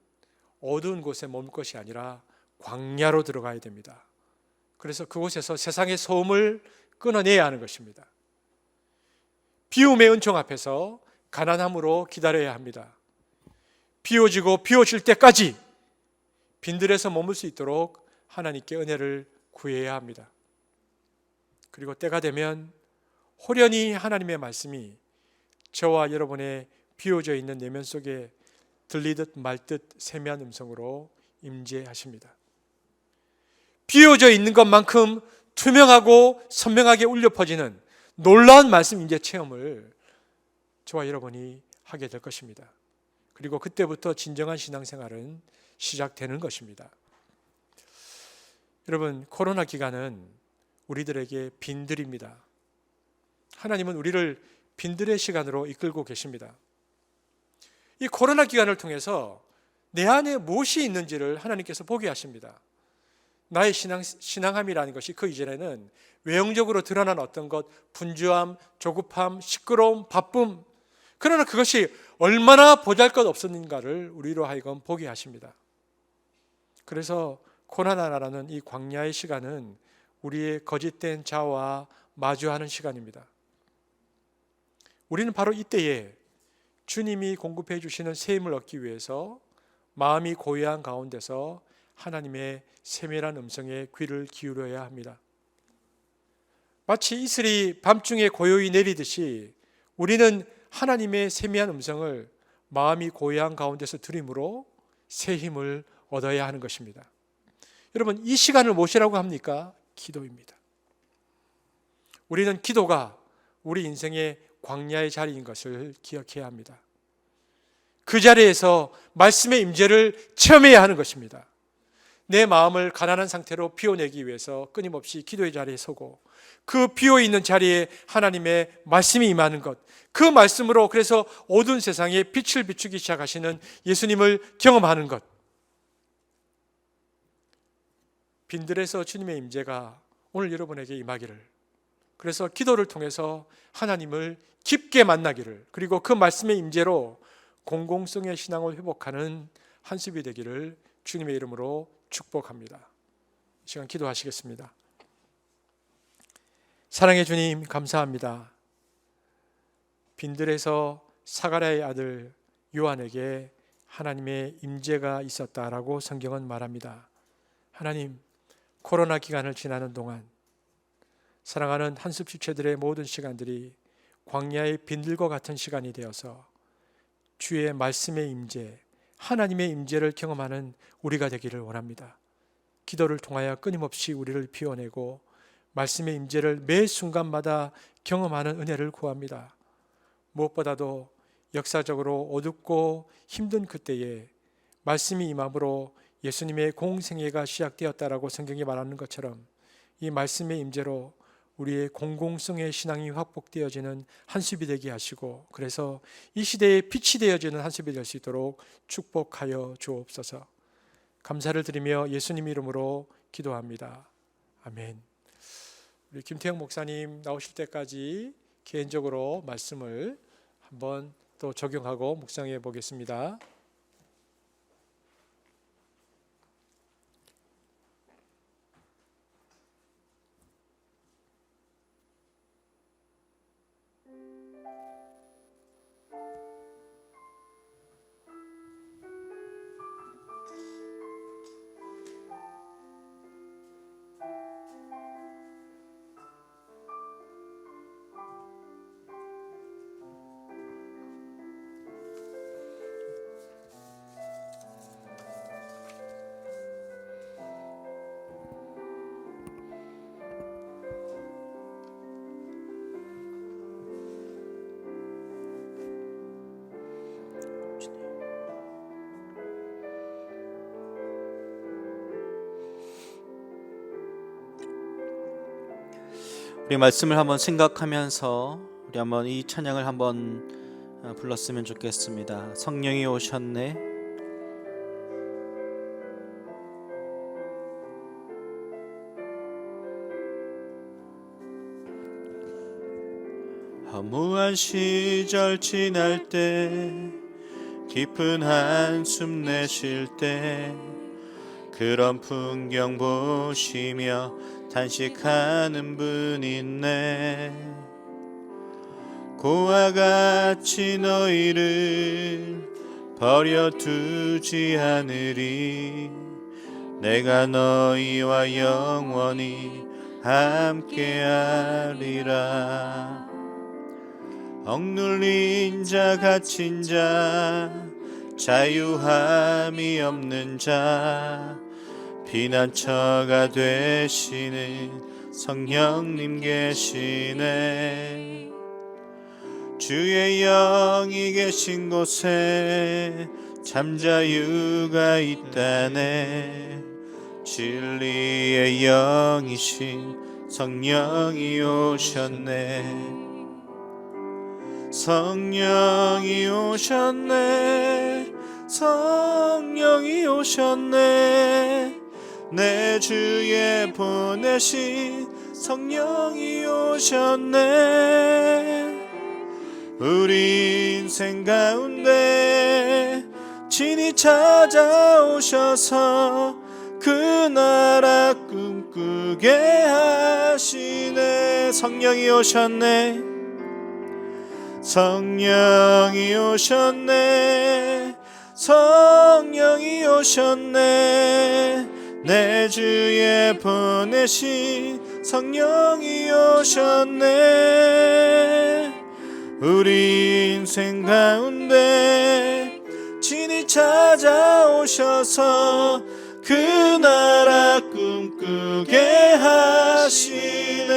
어두운 곳에 머물 것이 아니라 광야로 들어가야 됩니다. 그래서 그곳에서 세상의 소음을 끊어내야 하는 것입니다. 비움의 은총 앞에서 가난함으로 기다려야 합니다. 비워지고 비워질 때까지 빈들에서 머물 수 있도록 하나님께 은혜를 구해야 합니다. 그리고 때가 되면 호련히 하나님의 말씀이 저와 여러분의 비워져 있는 내면 속에 들리듯 말듯 세미한 음성으로 임재하십니다. 비워져 있는 것만큼 투명하고 선명하게 울려 퍼지는 놀라운 말씀 임재 체험을 저와 여러분이 하게 될 것입니다. 그리고 그때부터 진정한 신앙생활은 시작되는 것입니다. 여러분, 코로나 기간은 우리들에게 빈들입니다. 하나님은 우리를 빈들의 시간으로 이끌고 계십니다. 이 코로나 기간을 통해서 내 안에 무엇이 있는지를 하나님께서 보게 하십니다. 나의 신앙함이라는 것이 그 이전에는 외형적으로 드러난 어떤 것, 분주함, 조급함, 시끄러움, 바쁨, 그러나 그것이 얼마나 보잘것없었는가를 우리로 하여금 보게 하십니다. 그래서 고난하라는 이 광야의 시간은 우리의 거짓된 자아와 마주하는 시간입니다. 우리는 바로 이때에 주님이 공급해 주시는 새 힘을 얻기 위해서 마음이 고요한 가운데서 하나님의 세밀한 음성에 귀를 기울여야 합니다. 마치 이슬이 밤중에 고요히 내리듯이 우리는 하나님의 세미한 음성을 마음이 고요한 가운데서 들음으로 새 힘을 얻어야 하는 것입니다. 여러분, 이 시간을 무엇이라고 합니까? 기도입니다. 우리는 기도가 우리 인생의 광야의 자리인 것을 기억해야 합니다. 그 자리에서 말씀의 임재를 체험해야 하는 것입니다. 내 마음을 가난한 상태로 비워내기 위해서 끊임없이 기도의 자리에 서고 그 비어있는 자리에 하나님의 말씀이 임하는 것, 그 말씀으로 그래서 어두운 세상에 빛을 비추기 시작하시는 예수님을 경험하는 것, 빈들에서 주님의 임재가 오늘 여러분에게 임하기를, 그래서 기도를 통해서 하나님을 깊게 만나기를, 그리고 그 말씀의 임재로 공공성의 신앙을 회복하는 한습이 되기를 주님의 이름으로 축복합니다. 이 시간 기도하시겠습니다. 사랑의 주님, 감사합니다. 빈들에서 사가랴의 아들 요한에게 하나님의 임재가 있었다라고 성경은 말합니다. 하나님, 코로나 기간을 지나는 동안 사랑하는 한습 지체들의 모든 시간들이 광야의 빈들과 같은 시간이 되어서 주의 말씀의 임재, 하나님의 임재를 경험하는 우리가 되기를 원합니다. 기도를 통하여 끊임없이 우리를 비워내고 말씀의 임재를 매 순간마다 경험하는 은혜를 구합니다. 무엇보다도 역사적으로 어둡고 힘든 그때에 말씀이 임함으로 예수님의 공생애가 시작되었다라고 성경이 말하는 것처럼 이 말씀의 임재로 우리의 공공성의 신앙이 확복되어지는 한습이 되게 하시고, 그래서 이 시대에 빛이 되어지는 한습이 될 수 있도록 축복하여 주옵소서. 감사를 드리며 예수님 이름으로 기도합니다. 아멘. 우리 김태형 목사님 나오실 때까지 개인적으로 말씀을 한번 또 적용하고 묵상해 보겠습니다. 우리 말씀을 한번 생각하면서 우리 한번 이 찬양을 한번 불렀으면 좋겠습니다. 성령이 오셨네. 허무한 시절 지날 때, 깊은 한숨 내쉴 때, 그런 풍경 보시며 탄식하는 분 있네. 고와 같이 너희를 버려두지 않으리. 내가 너희와 영원히 함께하리라. 억눌린 자, 갇힌 자, 자유함이 없는 자, 피난처가 되시는 성령님 계시네. 주의 영이 계신 곳에 잠자유가 있다네. 진리의 영이신 성령이 오셨네. 성령이 오셨네. 성령이 오셨네. 내 주에 보내신 성령이 오셨네. 우리 인생 가운데 친히 찾아오셔서 그 나라 꿈꾸게 하시네. 성령이 오셨네. 성령이 오셨네. 성령이 오셨네. 내 주에 보내신 성령이 오셨네. 우리 인생 가운데 친히 찾아오셔서 그 나라 꿈꾸게 하시네.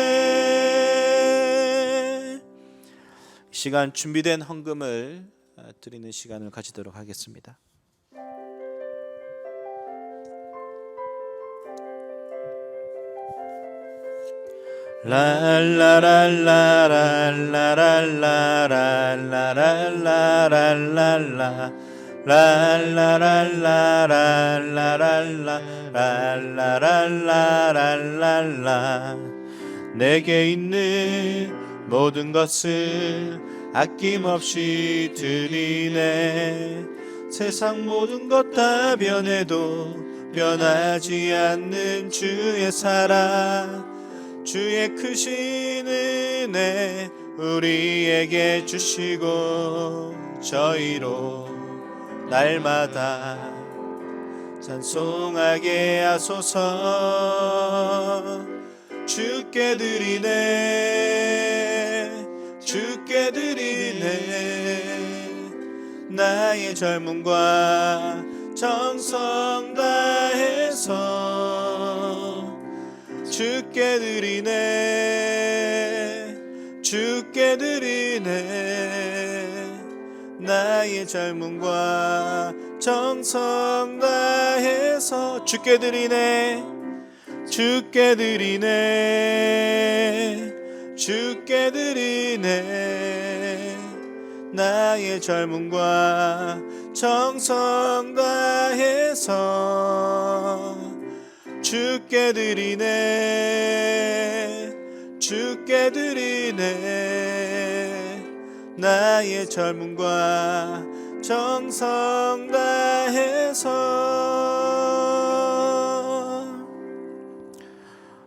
시간 준비된 헌금을 드리는 시간을 가지도록 하겠습니다. 라라라라라라라라라라라라라라라 라라라라라라라라라라라라 내게 있는 모든 것을 아낌없이 드리네. 세상 모든 것 다 변해도 변하지 않는 주의 사랑, 주의 크신 은혜 우리에게 주시고 저희로 날마다 찬송하게 하소서. 주께 드리네. 주께 드리네. 나의 젊음과 정성 다해서 주께 드리네. 주께 드리네. 나의 젊음과 정성 다해서 주께 드리네. 주께 드리네. 주께 드리네. 나의 젊음과 정성 다해서 주께 드리네. 주께 드리네. 나의 젊음과 정성 다해서.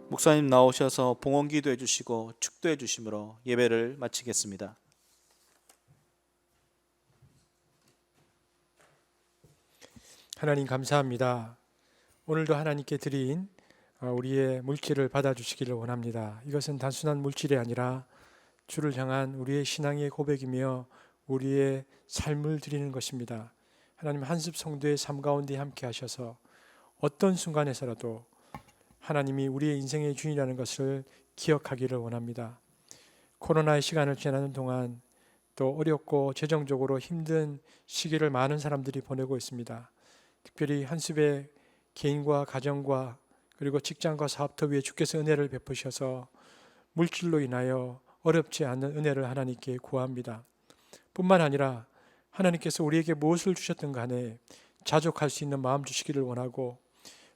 목사님 나오셔서 봉헌기도 해주시고 축도해 주심으로 예배를 마치겠습니다. 하나님 감사합니다. 오늘도 하나님께 드린 우리의 물질을 받아주시기를 원합니다. 이것은 단순한 물질이 아니라 주를 향한 우리의 신앙의 고백이며 우리의 삶을 드리는 것입니다. 하나님 한습 성도의 삶 가운데 함께 하셔서 어떤 순간에서라도 하나님이 우리의 인생의 주인이라는 것을 기억하기를 원합니다. 코로나의 시간을 지나는 동안 또 어렵고 재정적으로 힘든 시기를 많은 사람들이 보내고 있습니다. 특별히 한습의 개인과 가정과 그리고 직장과 사업터 위에 주께서 은혜를 베푸셔서 물질로 인하여 어렵지 않은 은혜를 하나님께 구합니다. 뿐만 아니라 하나님께서 우리에게 무엇을 주셨든 간에 자족할 수 있는 마음 주시기를 원하고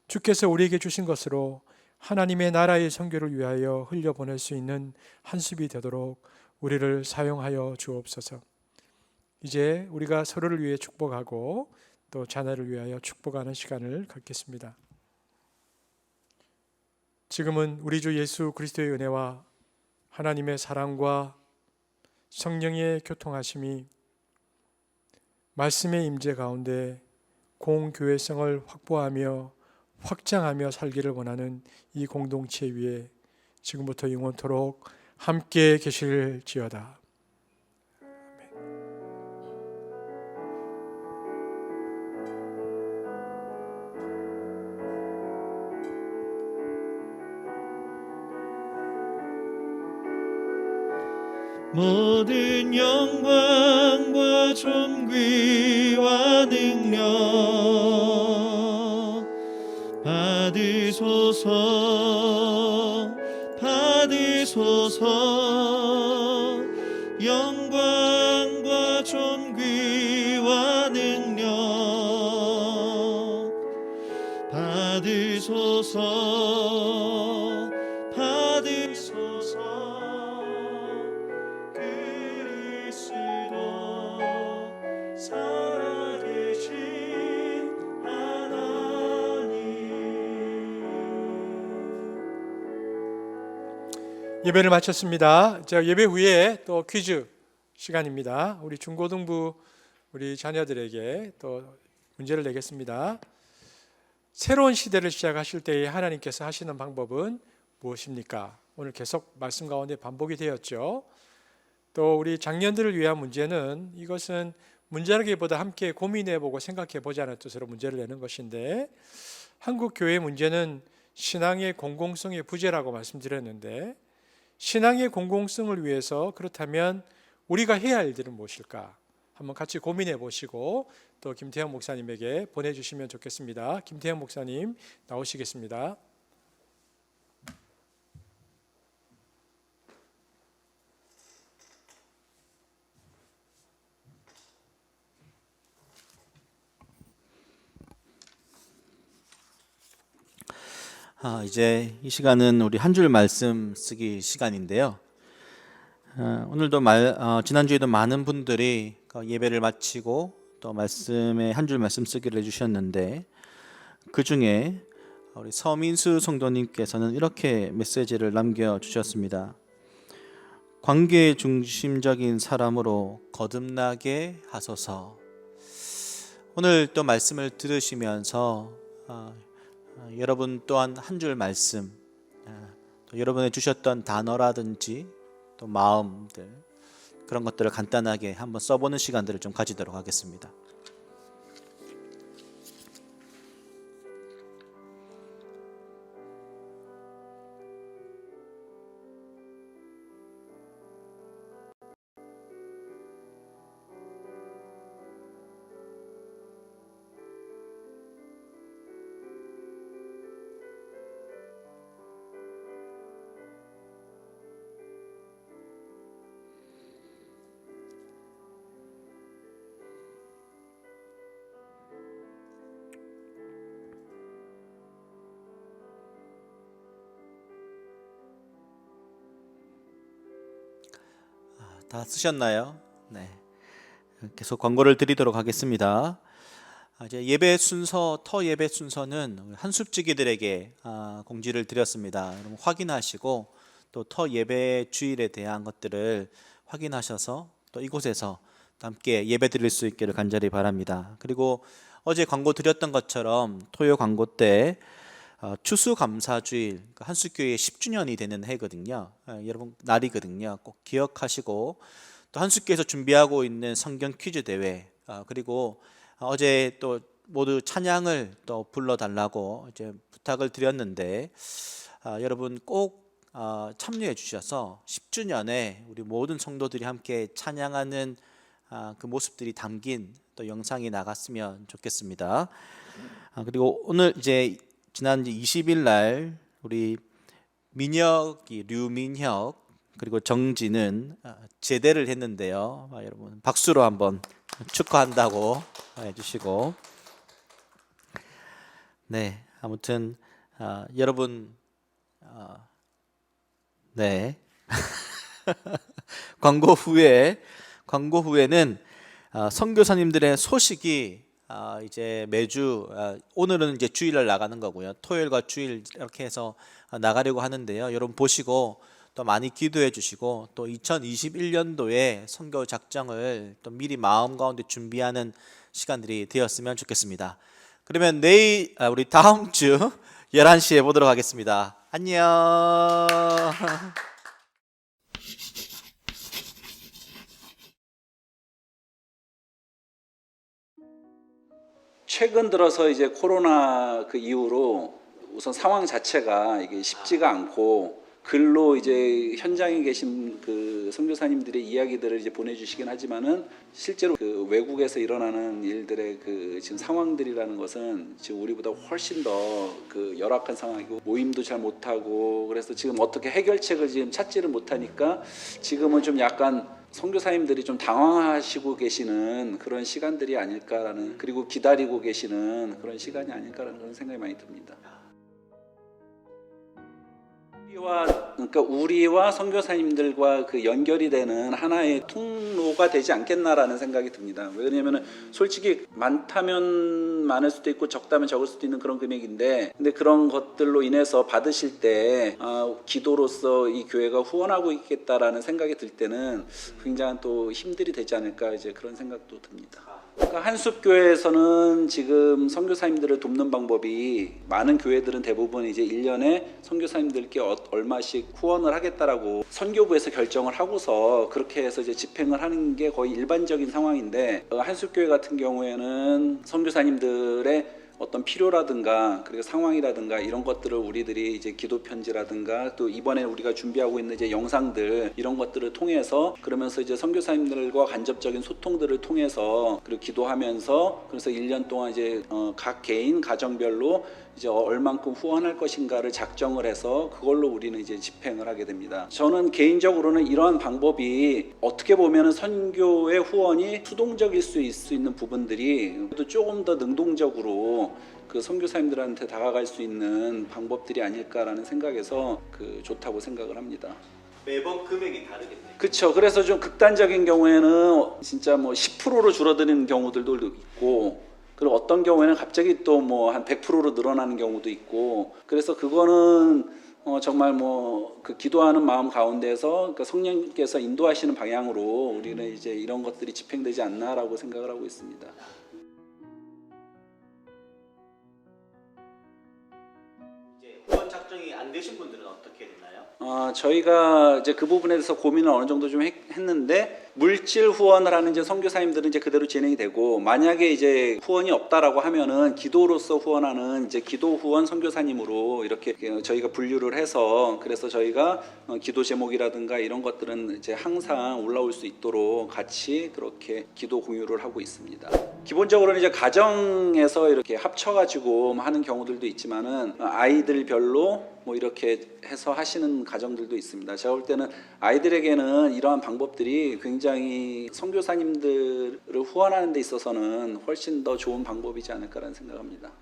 주께서 우리에게 주신 것으로 하나님의 나라의 선교를 위하여 흘려보낼 수 있는 한습이 되도록 우리를 사용하여 주옵소서. 이제 우리가 서로를 위해 축복하고 또 자녀를 위하여 축복하는 시간을 갖겠습니다. 지금은 우리 주 예수 그리스도의 은혜와 하나님의 사랑과 성령의 교통하심이 말씀의 임재 가운데 공교회성을 확보하며 확장하며 살기를 원하는 이 공동체 위에 지금부터 영원토록 함께 계실지어다. 모든 영광과 존귀와 능력 받으소서 받으소서 영광과 존귀와 능력 받으소서 받으소서 그리스도 살아계신 하나님. 예배를 마쳤습니다. 자, 예배 후에 또 퀴즈 시간입니다. 우리 중고등부 우리 자녀들에게 또 문제를 내겠습니다. 새로운 시대를 시작하실 때에 하나님께서 하시는 방법은 무엇입니까? 오늘 계속 말씀 가운데 반복이 되었죠. 또 우리 장년들을 위한 문제는 이것은 문제라기보다 함께 고민해보고 생각해보자는 뜻으로 문제를 내는 것인데, 한국 교회 문제는 신앙의 공공성의 부재라고 말씀드렸는데, 신앙의 공공성을 위해서 그렇다면 우리가 해야 할 일들은 무엇일까? 한번 같이 고민해 보시고 또 김태형 목사님에게 보내주시면 좋겠습니다. 김태형 목사님 나오시겠습니다. 이제 이 시간은 우리 한 줄 말씀 쓰기 시간인데요. 오늘도 지난주에도 많은 분들이 예배를 마치고 또 말씀에 한 줄 말씀 쓰기를 해주셨는데, 그 중에 우리 서민수 성도님께서는 이렇게 메시지를 남겨주셨습니다. 관계 중심적인 사람으로 거듭나게 하소서. 오늘 또 말씀을 들으시면서 여러분 또한 한 줄 말씀, 또 여러분의 주셨던 단어라든지 또 마음들, 그런 것들을 간단하게 한번 써보는 시간들을 좀 가지도록 하겠습니다. 다 쓰셨나요? 네. 계속 광고를 드리도록 하겠습니다. 이제 예배 순서, 터 예배 순서는 한숲지기들에게 공지를 드렸습니다. 여러분 확인하시고 또 터 예배 주일에 대한 것들을 확인하셔서 또 이곳에서 함께 예배 드릴 수 있기를 간절히 바랍니다. 그리고 어제 광고 드렸던 것처럼 토요 광고 때 추수감사주일, 한숲교회 10주년이 되는 해거든요. 여러분 날이거든요. 꼭 기억하시고, 또 한숲교회에서 준비하고 있는 성경 퀴즈 대회, 그리고 어제 또 모두 찬양을 또 불러달라고 이제 부탁을 드렸는데, 여러분 꼭 참여해 주셔서 10주년에 우리 모든 성도들이 함께 찬양하는 그 모습들이 담긴 또 영상이 나갔으면 좋겠습니다. 그리고 오늘 이제 지난 20일 날 우리 류민혁 그리고 정진은 제대를 했는데요. 여러분 박수로 한번 축하한다고 해주시고, 네, 아무튼 여러분 네 광고 후에는 선교사님들의 소식이 이제 매주 오늘은 이제 주일날 나가는 거고요. 토요일과 주일 이렇게 해서 나가려고 하는데요. 여러분 보시고 또 많이 기도해 주시고, 또 2021년도에 선교 작정을 또 미리 마음 가운데 준비하는 시간들이 되었으면 좋겠습니다. 그러면 우리 다음 주 11시에 보도록 하겠습니다. 안녕. 최근 들어서 이제 코로나 그 이후로 우선 상황 자체가 이게 쉽지가 않고 글로 이제 현장에 계신 그 선교사님들의 이야기들을 이제 보내주시긴 하지만은 실제로 그 외국에서 일어나는 일들의 그 지금 상황들이라는 것은 지금 우리보다 훨씬 더 그 열악한 상황이고 모임도 잘 못하고 그래서 지금 어떻게 해결책을 지금 찾지를 못하니까 지금은 좀 약간 선교사님들이 좀 당황하시고 계시는 그런 시간들이 아닐까라는 그리고 기다리고 계시는 그런 시간이 아닐까라는 그런 생각이 많이 듭니다. 그러니까 우리와 선교사님들과 그 연결이 되는 하나의 통로가 되지 않겠나라는 생각이 듭니다. 왜냐하면 솔직히 많다면 많을 수도 있고 적다면 적을 수도 있는 그런 금액인데, 근데 그런 것들로 인해서 받으실 때 기도로서 이 교회가 후원하고 있겠다라는 생각이 들 때는 굉장한 또 힘들이 되지 않을까 이제 그런 생각도 듭니다. 그러니까 한숲교회에서는 지금 선교사님들을 돕는 방법이 많은 교회들은 대부분 이제 1년에 선교사님들께 얼마씩 후원을 하겠다라고 선교부에서 결정을 하고서 그렇게 해서 이제 집행을 하는 게 거의 일반적인 상황인데 한숲교회 같은 경우에는 선교사님들의 어떤 필요라든가 그리고 상황이라든가 이런 것들을 우리들이 이제 기도 편지라든가 또 이번에 우리가 준비하고 있는 이제 영상들 이런 것들을 통해서 그러면서 이제 선교사님들과 간접적인 소통들을 통해서 그리고 기도하면서 그래서 1년 동안 이제 각 개인 가정별로 이제 얼만큼 후원할 것인가를 작정을 해서 그걸로 우리는 이제 집행을 하게 됩니다. 저는 개인적으로는 이러한 방법이 어떻게 보면 선교의 후원이 수동적일 수 있는 부분들이 또 조금 더 능동적으로 그 선교사님들한테 다가갈 수 있는 방법들이 아닐까라는 생각에서 그 좋다고 생각을 합니다. 매번 금액이 다르겠네요. 그렇죠. 그래서 좀 극단적인 경우에는 진짜 뭐 10%로 줄어드는 경우들도 있고 그리고 어떤 경우에는 갑자기 또 뭐 한 100%로 늘어나는 경우도 있고 그래서 그거는 정말 뭐 그 기도하는 마음 가운데서 그러니까 성령께서 인도하시는 방향으로 우리는 이제 이런 것들이 집행되지 않나라고 생각을 하고 있습니다. 이제 후원 작정이 안 되신 분들은 어떻게 되나요? 저희가 이제 그 부분에 대해서 고민을 어느 정도 좀 했는데 물질 후원을 하는 이제 선교사님들은 이제 그대로 진행이 되고 만약에 이제 후원이 없다라고 하면은 기도로서 후원하는 이제 기도 후원 선교사님으로 이렇게 저희가 분류를 해서 그래서 저희가 기도 제목이라든가 이런 것들은 이제 항상 올라올 수 있도록 같이 그렇게 기도 공유를 하고 있습니다. 기본적으로는 이제 가정에서 이렇게 합쳐가지고 하는 경우들도 있지만은 아이들별로 뭐 이렇게 해서 하시는 가정들도 있습니다. 제가 볼 때는 아이들에게는 이러한 방법들이 굉장히 선교사님들을 후원하는 데 있어서는 훨씬 더 좋은 방법이지 않을까라는 생각합니다.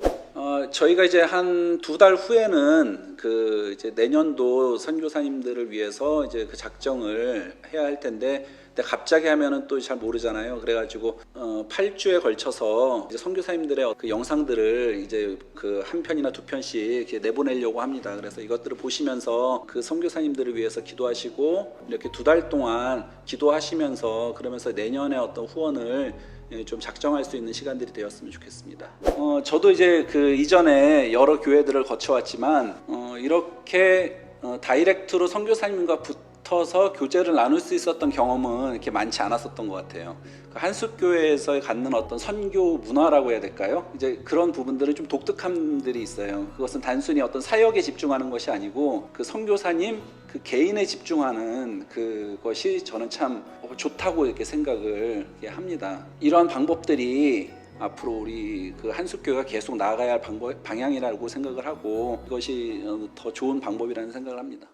저희가 이제 한 2달 후에는 그 이제 내년도 선교사님들을 위해서 이제 그 작정을 해야 할 텐데 근데 갑자기 하면은 또 잘 모르잖아요. 그래가지고 8주에 걸쳐서 이제 선교사님들의 그 영상들을 이제 그 한 편이나 2편씩 이렇게 내보내려고 합니다. 그래서 이것들을 보시면서 그 선교사님들을 위해서 기도하시고 이렇게 2달 동안 기도하시면서 그러면서 내년에 어떤 후원을 좀 작정할 수 있는 시간들이 되었으면 좋겠습니다. 저도 이제 그 이전에 여러 교회들을 거쳐왔지만 이렇게 다이렉트로 선교사님과 붙어서 교제를 나눌 수 있었던 경험은 이렇게 많지 않았었던 것 같아요. 한숲교회에서 갖는 어떤 선교 문화라고 해야 될까요? 이제 그런 부분들은 좀 독특함들이 있어요. 그것은 단순히 어떤 사역에 집중하는 것이 아니고 그 선교사님 그 개인에 집중하는 그것이 저는 참 좋다고 이렇게 생각을 합니다. 이러한 방법들이 앞으로 우리 그 한숲교회가 계속 나아가야 할 방향이라고 생각을 하고 그것이 더 좋은 방법이라는 생각을 합니다.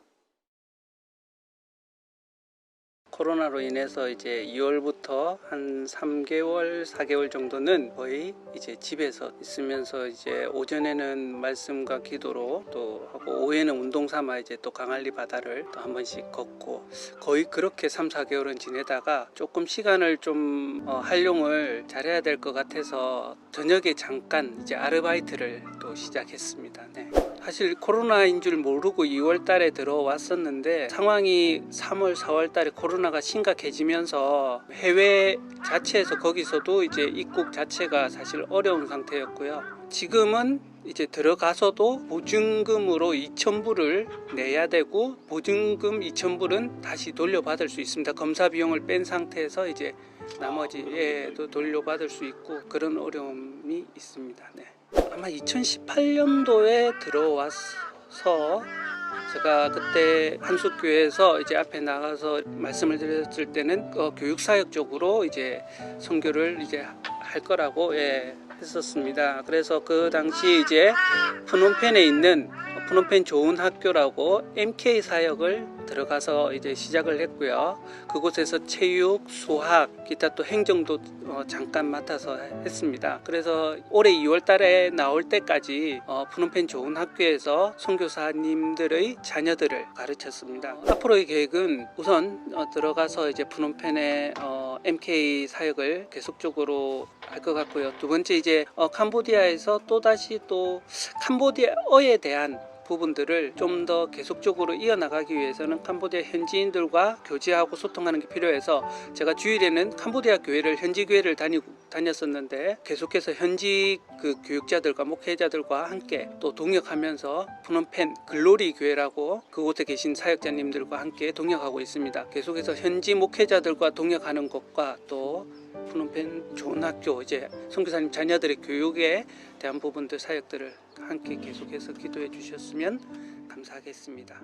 코로나로 인해서 이제 2월부터 한 3개월, 4개월 정도는 거의 이제 집에서 있으면서 이제 오전에는 말씀과 기도로 또 하고 오후에는 운동 삼아 이제 또 강할리 바다를 또 한 번씩 걷고 거의 그렇게 3, 4개월은 지내다가 조금 시간을 좀 활용을 잘해야 될 것 같아서 저녁에 잠깐 이제 아르바이트를 또 시작했습니다. 네. 사실 코로나인 줄 모르고 2월 달에 들어왔었는데 상황이 3월, 4월 달에 코로나가 심각해지면서 해외 자체에서 거기서도 이제 입국 자체가 사실 어려운 상태였고요. 지금은 이제 들어가서도 보증금으로 2,000불을 내야 되고 보증금 2,000불은 다시 돌려받을 수 있습니다. 검사 비용을 뺀 상태에서 이제 나머지에도 돌려받을 수 있고 그런 어려움이 있습니다. 네. 아마 2018년도에 들어와서 제가 그때 한숫교회에서 이제 앞에 나가서 말씀을 드렸을 때는 교육사역 쪽으로 이제 선교를 이제 할 거라고 했었습니다. 그래서 그 당시 이제 프놈펜에 있는 프놈펜 좋은 학교라고 MK 사역을 들어가서 이제 시작을 했고요. 그곳에서 체육, 수학, 기타 또 행정도 잠깐 맡아서 했습니다. 그래서 올해 2월 달에 나올 때까지 프놈펜 좋은 학교에서 선교사님들의 자녀들을 가르쳤습니다. 앞으로의 계획은 우선 들어가서 이제 프놈펜의 MK 사역을 계속적으로 할 것 같고요. 두 번째 이제 캄보디아에서 또다시 또 캄보디아어에 대한 부분들을 좀 더 계속적으로 이어나가기 위해서는 캄보디아 현지인들과 교제하고 소통하는 게 필요해서 제가 주일에는 캄보디아 교회를 현지 교회를 다녔었는데 계속해서 현지 그 교육자들과 목회자들과 함께 또 동역하면서 프놈펜 글로리 교회라고 그곳에 계신 사역자님들과 함께 동역하고 있습니다. 계속해서 현지 목회자들과 동역하는 것과 또 프놈펜 좋은 학교 이제 선교사님 자녀들의 교육에 대한 부분들 사역들을 함께 계속해서 기도해 주셨으면 감사하겠습니다.